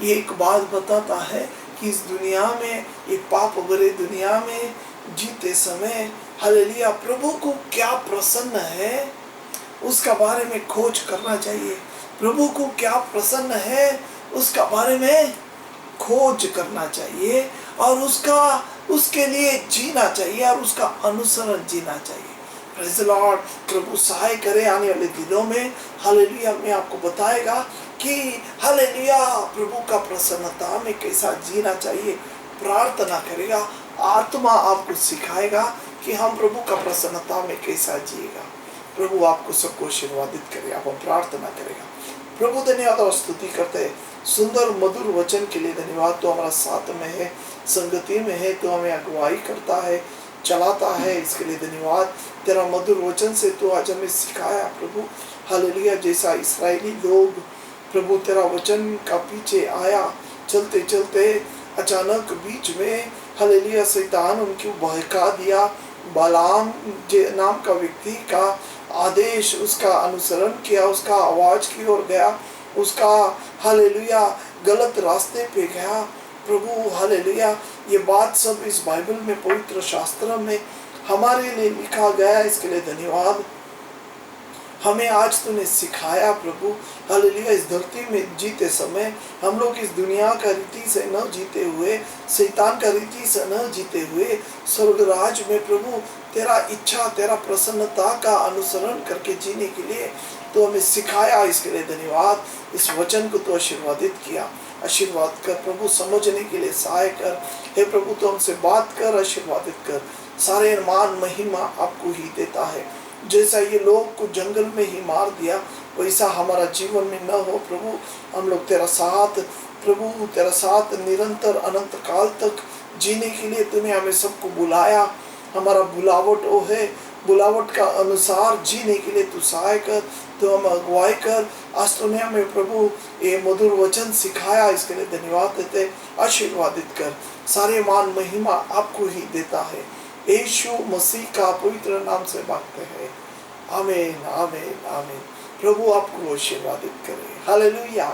ये एक बात बताता है कि इस दुनिया में, ये पाप भरे दुनिया में जीते समय हालेलुया प्रभु को क्या प्रसन्न है उसका बारे में खोज करना चाहिए। प्रभु को क्या प्रसन्न है उसका बारे में खोज करना चाहिए और उसके लिए जीना चाहिए और उसका अनुसरण जीना चाहिए। Praise the Lord. प्रभु सहाय करे आने वाले दिनों में हालेलुया में आपको बताएगा कि हालेलुया प्रभु का प्रसन्नता में कैसा जीना चाहिए। प्रार्थना करेगा, आत्मा आपको सिखाएगा कि हम प्रभु का प्रसन्नता में कैसा जिएगा। प्रभु आपको सबको आशीर्वादित करे। आप प्रार्थना करेगा। प्रभु धन्यवाद और स्तुति करते हैं सुंदर मधुर वचन के लिए। धन्यवाद तो हमारा साथ में है, संगति में है, तो हमें अगुवाई करता है, चलाता है, इसके लिए धन्यवाद। तेरा मधुर वचन से तो आज हमें सिखाया प्रभु हालेलुया। जैसा इस्राएली लोग प्रभु तेरा वचन का पीछे आया, चलते चलते अचानक बीच में हालेलुया शैतान उनको बहका दिया। बालाम नाम का व्यक्ति का आदेश, उसका अनुसरण किया, उसका आवाज की ओर गया, उसका हालेलुया गलत रास्ते पे गया। प्रभु हालेलुया ये बात सब इस बाइबल में, पवित्र शास्त्र में हमारे लिए लिखा गया। इसके लिए धन्यवाद। हमें आज तूने सिखाया प्रभु हालेलुया। इस धरती में जीते समय हम लोग इस दुनिया का रीति से न जीते हुए, शैतान का रीति से न जीते हुए, स्वर्ग राज में प्रभु तेरा इच्छा, तेरा प्रसन्नता का अनुसरण करके जीने के लिए तो हमें सिखाया। इसके लिए धन्यवाद। इस वचन को तो आशीर्वादित किया, आशीर्वाद कर प्रभु, समझने के लिए सहाय कर। हे प्रभु तो हमसे बात कर, आशीर्वादित कर। सारे मान महिमा आपको ही देता है। जैसा ये लोग को जंगल में ही मार दिया वैसा हमारा जीवन में न हो प्रभु। हम लोग तेरा साथ प्रभु, तेरा साथ निरंतर अनंत काल तक जीने के लिए तूने हमें सबको बुलाया। हमारा बुलावट वो है, बुलावट का अनुसार जीने के लिए तू सहाय कर, तो हम अगुवाई कर। आज तूने हमें प्रभु ये मधुर वचन सिखाया, इसके लिए धन्यवाद देते, आशीर्वादित कर। सारे मान महिमा आपको ही देता है। यीशु मसीह का पवित्र नाम से मांगते हैं, आमीन आमीन आमीन। प्रभु आपको आशीर्वादित करे। हालेलुया।